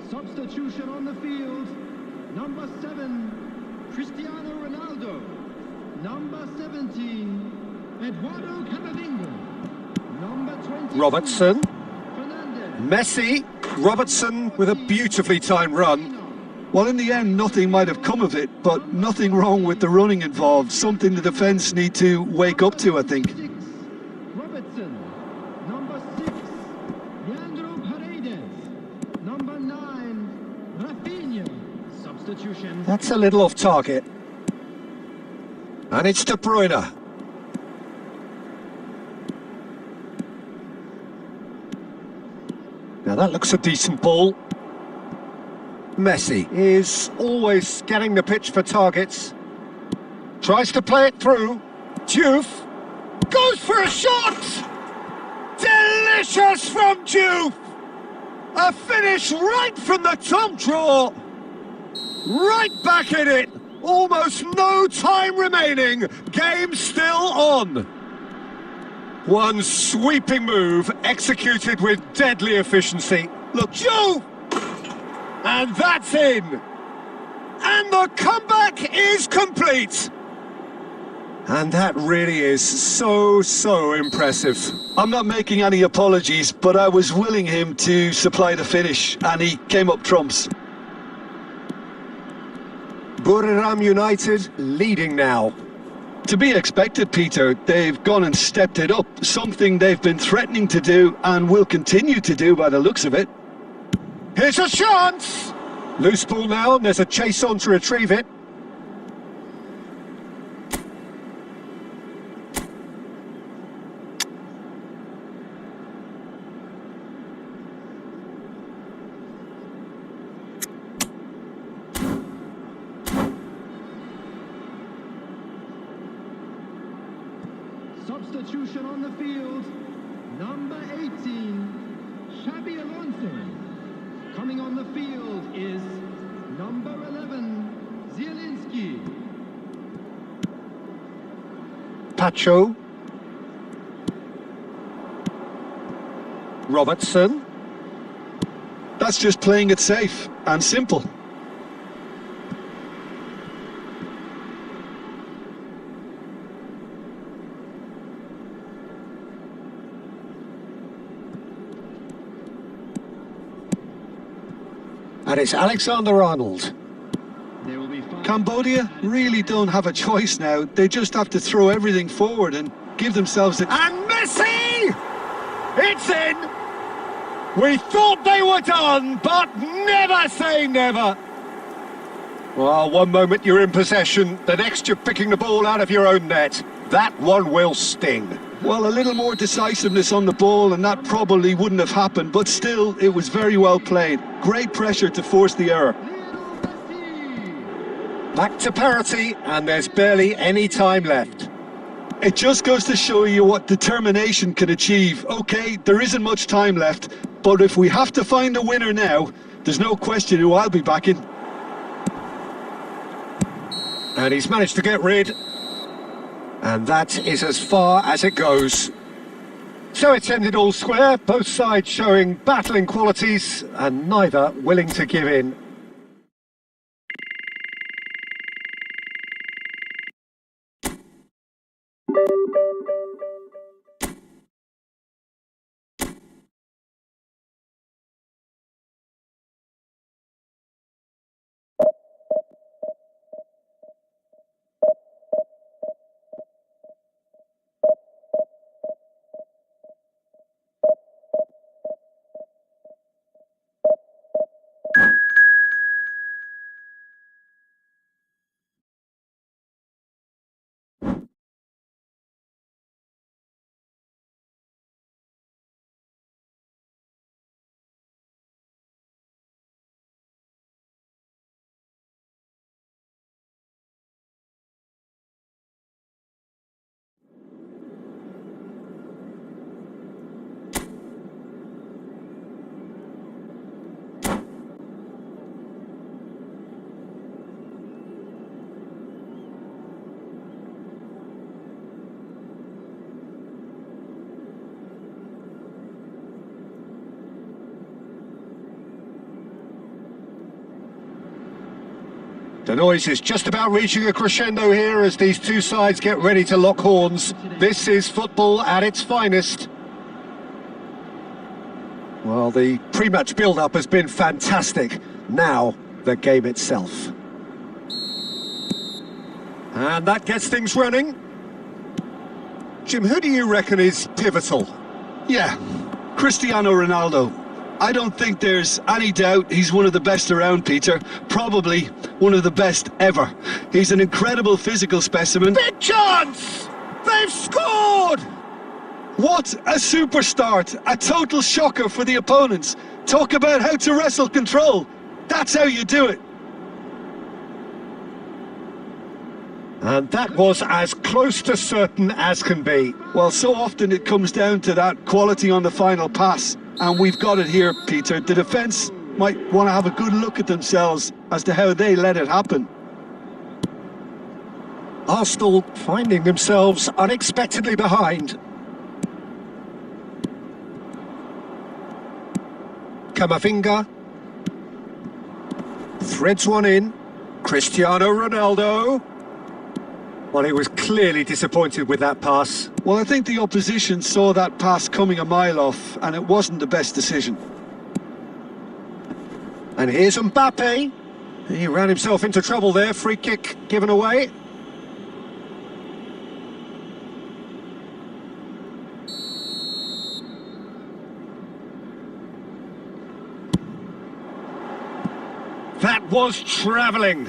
Substitution on the field. Number 7, Cristiano Ronaldo. Number 17, Eduardo Camavinga. Number 20, Robertson. Fernandez. Messi. Robertson with a beautifully timed run. Well, in the end, nothing might have come of it, but nothing wrong with the running involved. Something the defence need to wake up to, I think. 6, Robertson. Number 6, Leandro Paredes. Number 9, Rafinha. Substitution. That's a little off target. And it's De Bruyne. Now that looks a decent ball. Messi is always scanning the pitch for targets. Tries to play it through. Diouf goes for a shot! Delicious from Diouf! A finish right from the top draw. Right back in it. Almost no time remaining. Game still on. One sweeping move executed with deadly efficiency. Look, Diouf! And that's in. And the comeback is complete. And that really is so impressive. I'm not making any apologies, but I was willing him to supply the finish, and he came up trumps. Buriram United leading now. To be expected, Peter. They've gone and stepped it up, something they've been threatening to do and will continue to do by the looks of it. Here's a chance! Loose ball now, and there's a chase on to retrieve it. Substitution on the field. Number 18, Xabi Alonso. Coming on the field is number 11, Zielinski. Pacho. Robertson. That's just playing it safe and simple. And it's Alexander-Arnold. There will be five. Cambodia really don't have a choice now. They just have to throw everything forward and give themselves a... And Messi! It's in! We thought they were done, but never say never. Well, one moment you're in possession, the next you're picking the ball out of your own net. That one will sting. Well, a little more decisiveness on the ball and that probably wouldn't have happened, but still, it was very well played. Great pressure to force the error. Back to parity, and there's barely any time left. It just goes to show you what determination can achieve. Okay, there isn't much time left, but if we have to find a winner now, there's no question who I'll be backing. And he's managed to get rid. And that is as far as it goes. So it's ended all square, both sides showing battling qualities and neither willing to give in. The noise is just about reaching a crescendo here as these two sides get ready to lock horns. This is football at its finest. Well, the pre-match build-up has been fantastic. Now, the game itself. And that gets things running. Jim, who do you reckon is pivotal? Yeah, Cristiano Ronaldo. I don't think there's any doubt he's one of the best around, Peter. Probably one of the best ever. He's an incredible physical specimen. Big chance! They've scored! What a super start. A total shocker for the opponents. Talk about how to wrestle control. That's how you do it. And that was as close to certain as can be. Well, so often it comes down to that quality on the final pass. And we've got it here, Peter. The defence might want to have a good look at themselves as to how they let it happen. Arsenal finding themselves unexpectedly behind. Camavinga threads one in. Cristiano Ronaldo. Well, he was clearly disappointed with that pass. Well, I think the opposition saw that pass coming a mile off, and it wasn't the best decision. And here's Mbappe. He ran himself into trouble there. Free kick given away. That was travelling.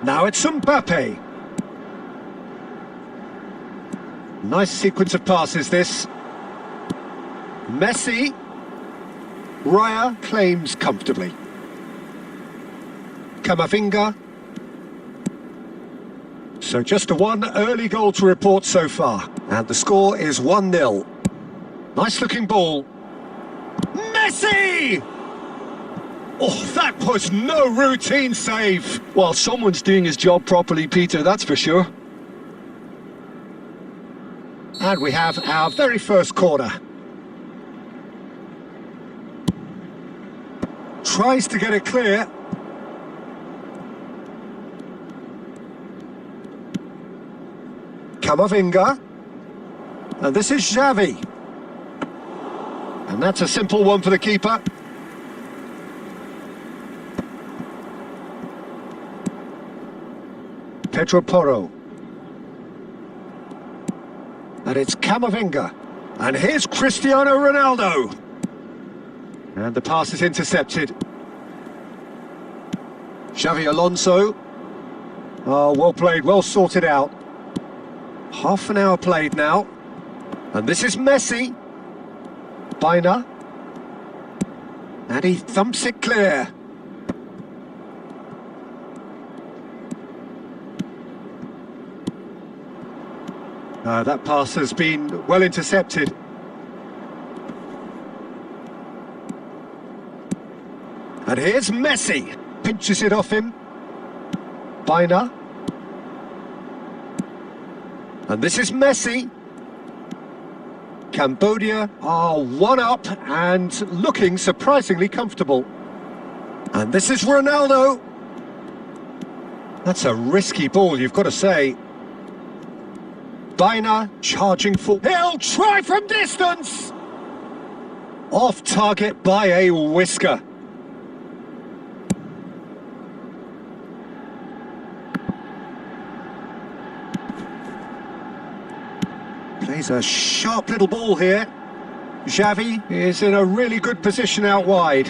Now it's Mbappe. Nice sequence of passes, this. Messi. Raya claims comfortably. Camavinga. So just one early goal to report so far. And the score is 1-0. Nice looking ball. Messi! Oh, that was no routine save. Well, someone's doing his job properly, Peter, that's for sure. And we have our very first corner. Tries to get it clear. Camavinga. And this is Xavi. And that's a simple one for the keeper. Pedro Porro. And it's Camavinga. And here's Cristiano Ronaldo. And the pass is intercepted. Xavi Alonso. Oh, well played, well sorted out. Half an hour played now. And this is Messi. Bina. And he thumps it clear. That pass has been well intercepted. And here's Messi. Pinches it off him. Bina. And this is Messi. Cambodia are one up and looking surprisingly comfortable. And this is Ronaldo. That's a risky ball, you've got to say. Bina charging for... He'll try from distance! Off target by a whisker. Plays a sharp little ball here. Xavi is in a really good position out wide.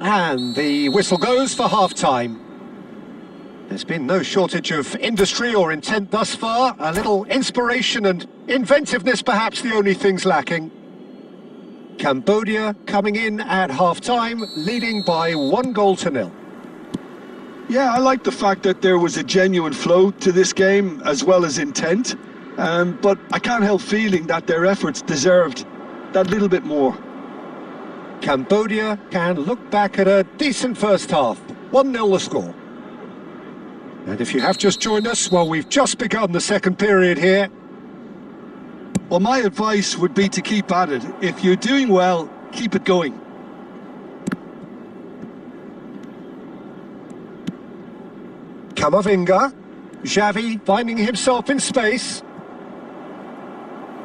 And the whistle goes for half-time. There's been no shortage of industry or intent thus far. A little inspiration and inventiveness, perhaps the only things lacking. Cambodia coming in at half-time, leading by 1-0. Yeah, I like the fact that there was a genuine flow to this game as well as intent. But I can't help feeling that their efforts deserved that little bit more. Cambodia can look back at a decent first half. 1-0 the score. And if you have just joined us, well, we've just begun the second period here. Well, my advice would be to keep at it. If you're doing well, keep it going. Camavinga. Xavi finding himself in space.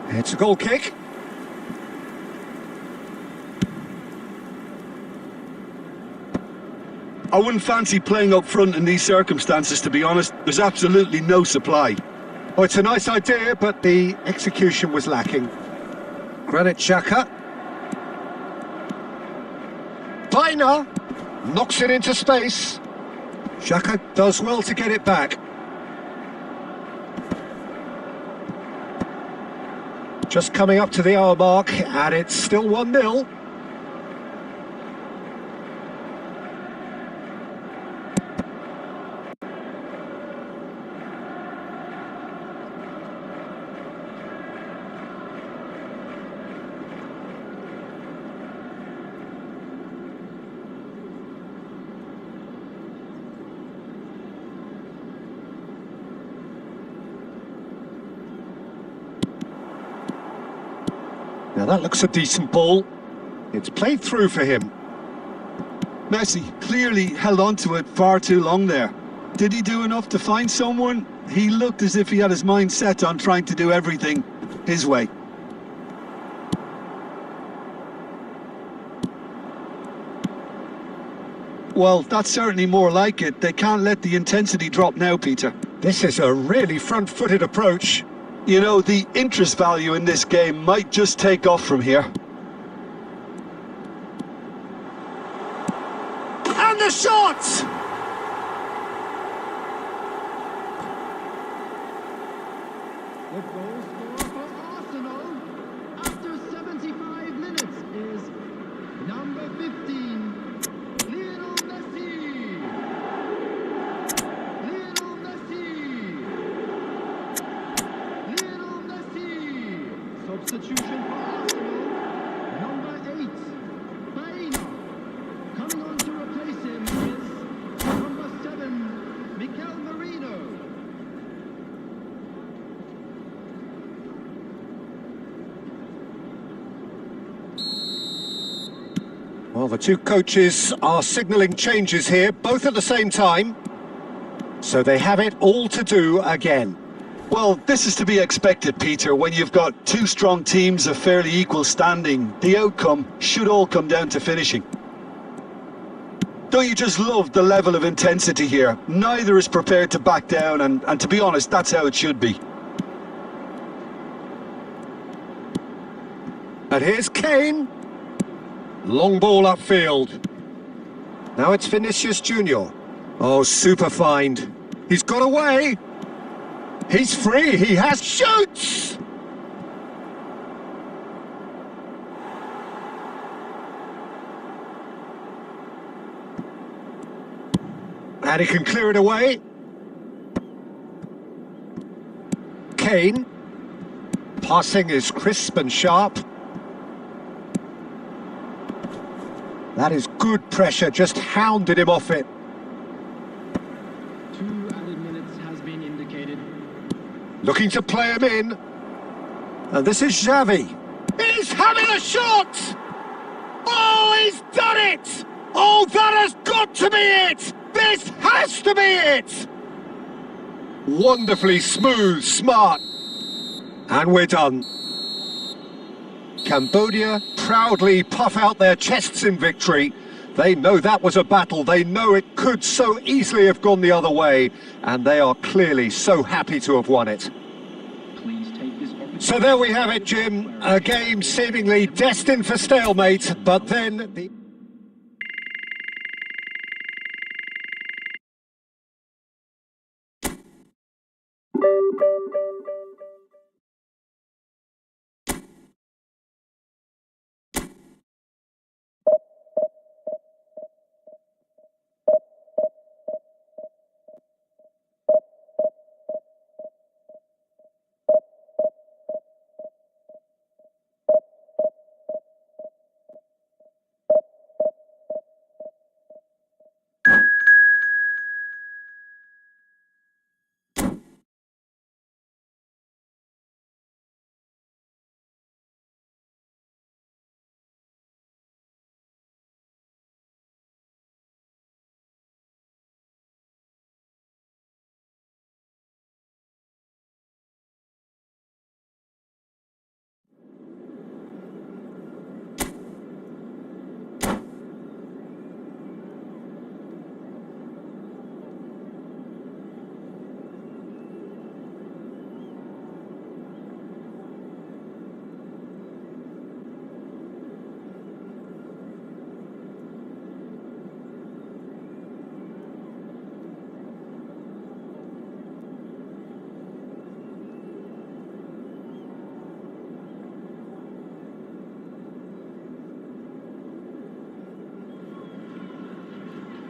It's a goal kick. I wouldn't fancy playing up front in these circumstances, to be honest. There's absolutely no supply. Oh, it's a nice idea, but the execution was lacking. Granit Xhaka. Bina knocks it into space. Xhaka does well to get it back. Just coming up to the hour mark, and it's still 1-0. Now that looks a decent ball. It's played through for him. Messi clearly held on to it far too long there. Did he do enough to find someone? He looked as if he had his mind set on trying to do everything his way. Well, that's certainly more like it. They can't let the intensity drop now, Peter. This is a really front-footed approach. You know, the interest value in this game might just take off from here. And the shot! The goal scorer for Arsenal after 75 minutes is number 15, Lionel Messi. Lionel Messi. Lionel Messi. Substitution for Arsenal, number 8, Baena. Coming on to replace him is number 7, Mikel Merino. Well, the two coaches are signalling changes here, both at the same time. So they have it all to do again. Well, this is to be expected, Peter. When you've got two strong teams of fairly equal standing, the outcome should all come down to finishing. Don't you just love the level of intensity here? Neither is prepared to back down, and to be honest, that's how it should be. And here's Kane. Long ball upfield. Now it's Vinicius Junior. Oh, super find. He's got away. He's free. He has shoots. And he can clear it away. Kane. Passing is crisp and sharp. That is good pressure, just hounded him off it. 2 added minutes has been indicated. Looking to play him in. And this is Xavi. He's having a shot! Oh, he's done it! Oh, that has got to be it! This has to be it! Wonderfully smooth, smart. And we're done. Cambodia proudly puff out their chests in victory. They know that was a battle. They know it could so easily have gone the other way. And they are clearly so happy to have won it. Please take this opportunity. So there we have it, Jim. A game seemingly destined for stalemate, but then the...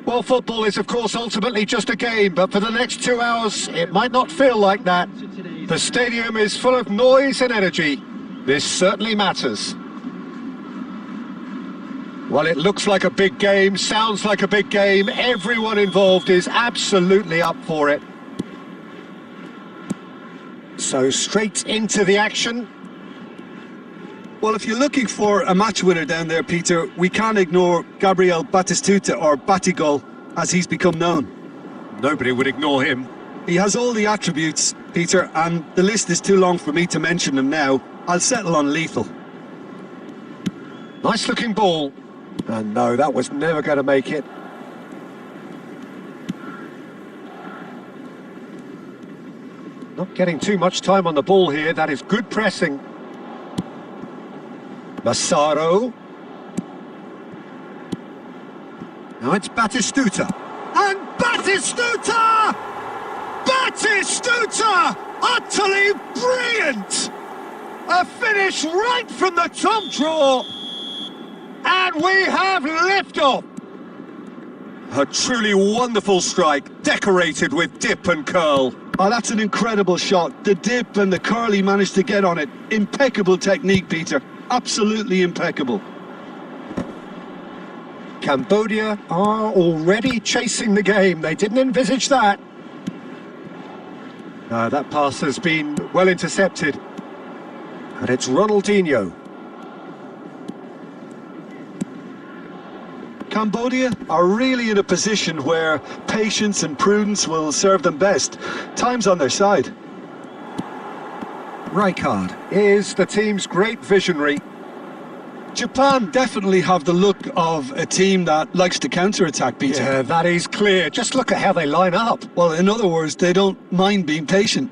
Well, football is, of course, ultimately just a game, but for the next 2 hours, it might not feel like that. The stadium is full of noise and energy. This certainly matters. Well, it looks like a big game, sounds like a big game. Everyone involved is absolutely up for it. So straight into the action. Well, if you're looking for a match winner down there, Peter, we can't ignore Gabriel Batistuta, or Batigol, as he's become known. Nobody would ignore him. He has all the attributes, Peter, and the list is too long for me to mention them now. I'll settle on lethal. Nice looking ball. And no, that was never going to make it. Not getting too much time on the ball here. That is good pressing. Massaro. Now it's Batistuta. And Batistuta! Batistuta! Batistuta! Utterly brilliant! A finish right from the top drawer. And we have liftoff. A truly wonderful strike, decorated with dip and curl. Oh, that's an incredible shot. The dip and the curl he managed to get on it. Impeccable technique, Peter. Absolutely impeccable. Cambodia are already chasing the game. They didn't envisage that. That pass has been well intercepted. And it's Ronaldinho. Cambodia are really in a position where patience and prudence will serve them best. Time's on their side. Rijkaard is the team's great visionary. Japan definitely have the look of a team that likes to counter-attack, Peter. Yeah, that is clear. Just look at how they line up. Well, in other words, they don't mind being patient.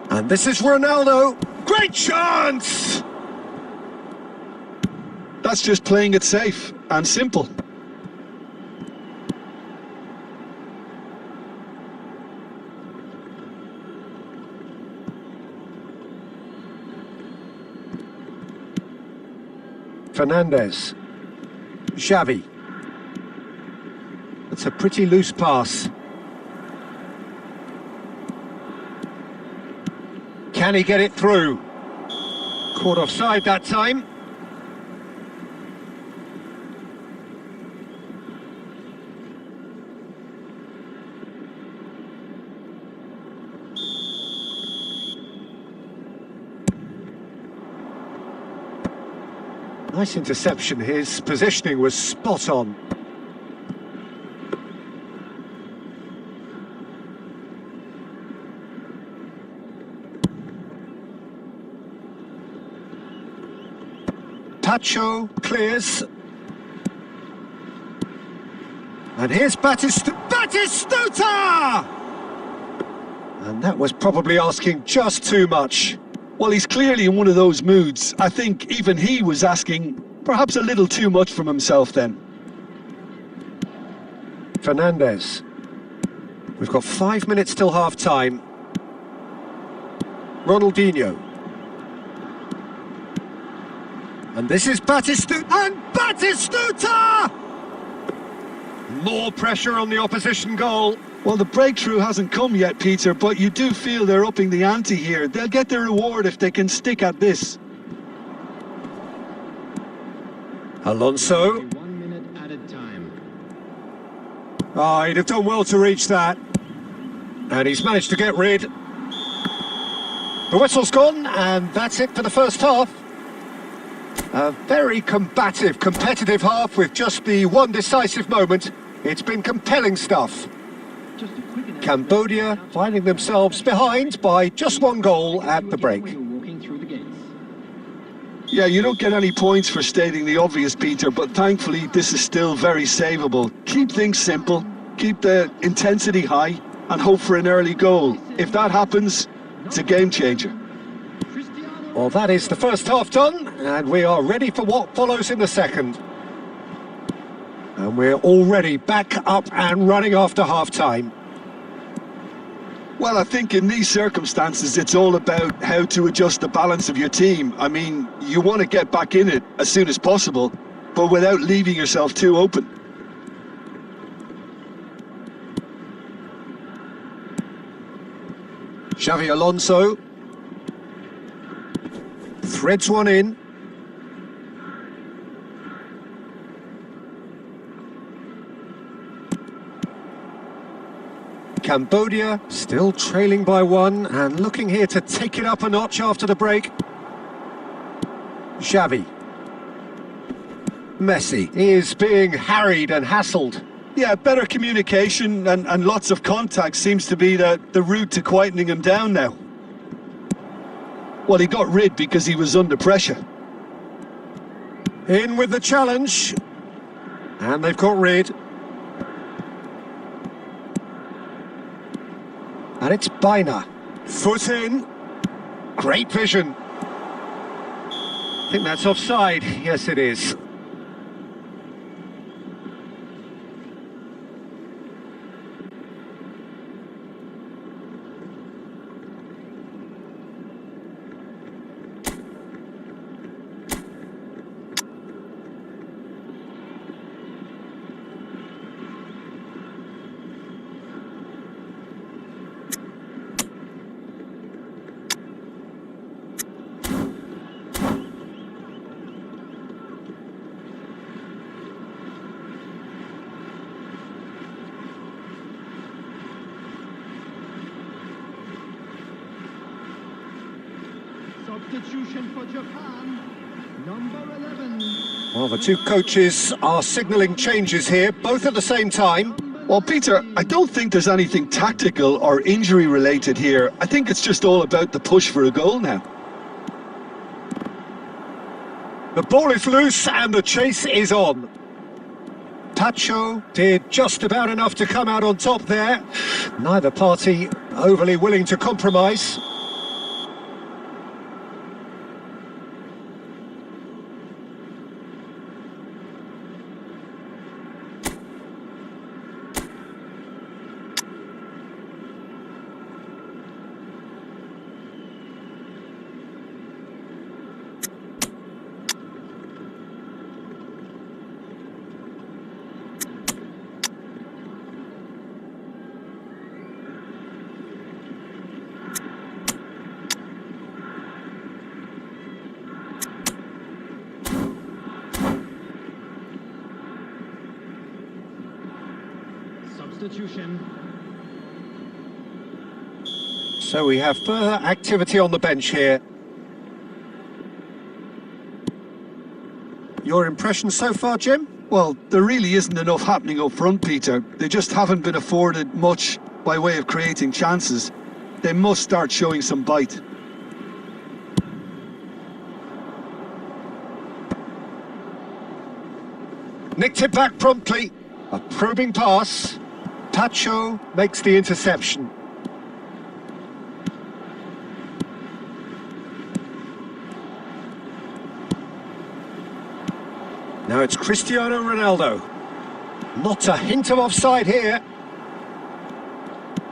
And this is Ronaldo. Great chance! That's just playing it safe and simple. Fernandez. Xavi. It's a pretty loose pass. Can he get it through? Caught offside that time. Nice interception. His positioning was spot on. Pacho clears. And here's Batistuta! And that was probably asking just too much. Well, he's clearly in one of those moods. I think even he was asking perhaps a little too much from himself then. Fernandez. We've got 5 minutes till half-time. Ronaldinho. And this is Batistuta. And Batistuta! More pressure on the opposition goal. Well, the breakthrough hasn't come yet, Peter, but you do feel they're upping the ante here. They'll get their reward if they can stick at this. Alonso. 1 minute added time. Oh, he'd have done well to reach that. And he's managed to get rid. The whistle's gone, and that's it for the first half. A very combative, competitive half with just the one decisive moment. It's been compelling stuff. Just a quick announcement. Cambodia finding themselves behind by just one goal at the break. Walking through the gates. Yeah, you don't get any points for stating the obvious, Peter, but thankfully this is still very savable. Keep things simple, keep the intensity high, and hope for an early goal. If that happens, it's a game changer. Well, that is the first half done, and we are ready for what follows in the second. And we're already back up and running after half-time. Well, I think in these circumstances, it's all about how to adjust the balance of your team. I mean, you want to get back in it as soon as possible, but without leaving yourself too open. Xavi Alonso. Threads one in. Cambodia still trailing by one and looking here to take it up a notch after the break. Xavi. Messi is being harried and hassled. Yeah, better communication and lots of contact seems to be the route to quietening him down now. Well, he got rid because he was under pressure. In with the challenge. And they've got rid. And it's Baina. Foot in. Great vision. I think that's offside. Yes, it is. Substitution for Japan, number 11. Well, the two coaches are signalling changes here, both at the same time. Well, Peter, I don't think there's anything tactical or injury related here. I think it's just all about the push for a goal now. The ball is loose and the chase is on. Tacho did just about enough to come out on top there. Neither party overly willing to compromise. Substitution. So we have further activity on the bench here. Your impression so far, Jim? Well, there really isn't enough happening up front, Peter. They just haven't been afforded much by way of creating chances. They must start showing some bite. Nicked it back promptly. A probing pass. Tacho makes the interception. Now it's Cristiano Ronaldo. Not a hint of offside here.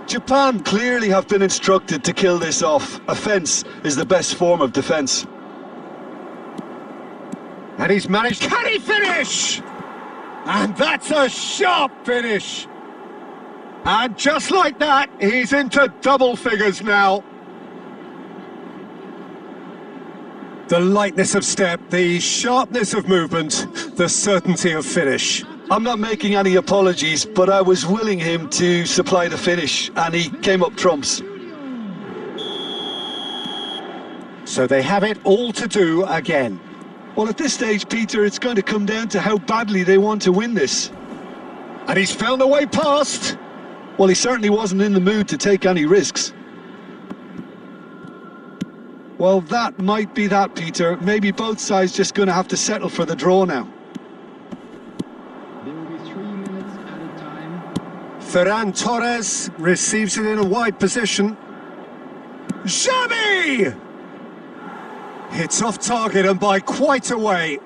Japan clearly have been instructed to kill this off. Offence is the best form of defence. And he's managed... Can he finish? And that's a sharp finish. And just like that, he's into double figures now. The lightness of step, the sharpness of movement, the certainty of finish. I'm not making any apologies, but I was willing him to supply the finish, and he came up trumps. So they have it all to do again. Well, at this stage, Peter, it's going to come down to how badly they want to win this. And he's found a way past. Well, he certainly wasn't in the mood to take any risks. Well, that might be that, Peter. Maybe both sides just going to have to settle for the draw now. There will be 3 minutes added time. Ferran Torres receives it in a wide position. Xavi! Hits off target and by quite a way.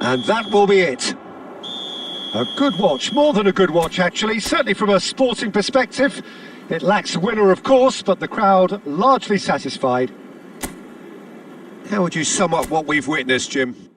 And that will be it. A good watch, more than a good watch actually, certainly from a sporting perspective. It lacks a winner of course, but the crowd largely satisfied. How would you sum up what we've witnessed, Jim?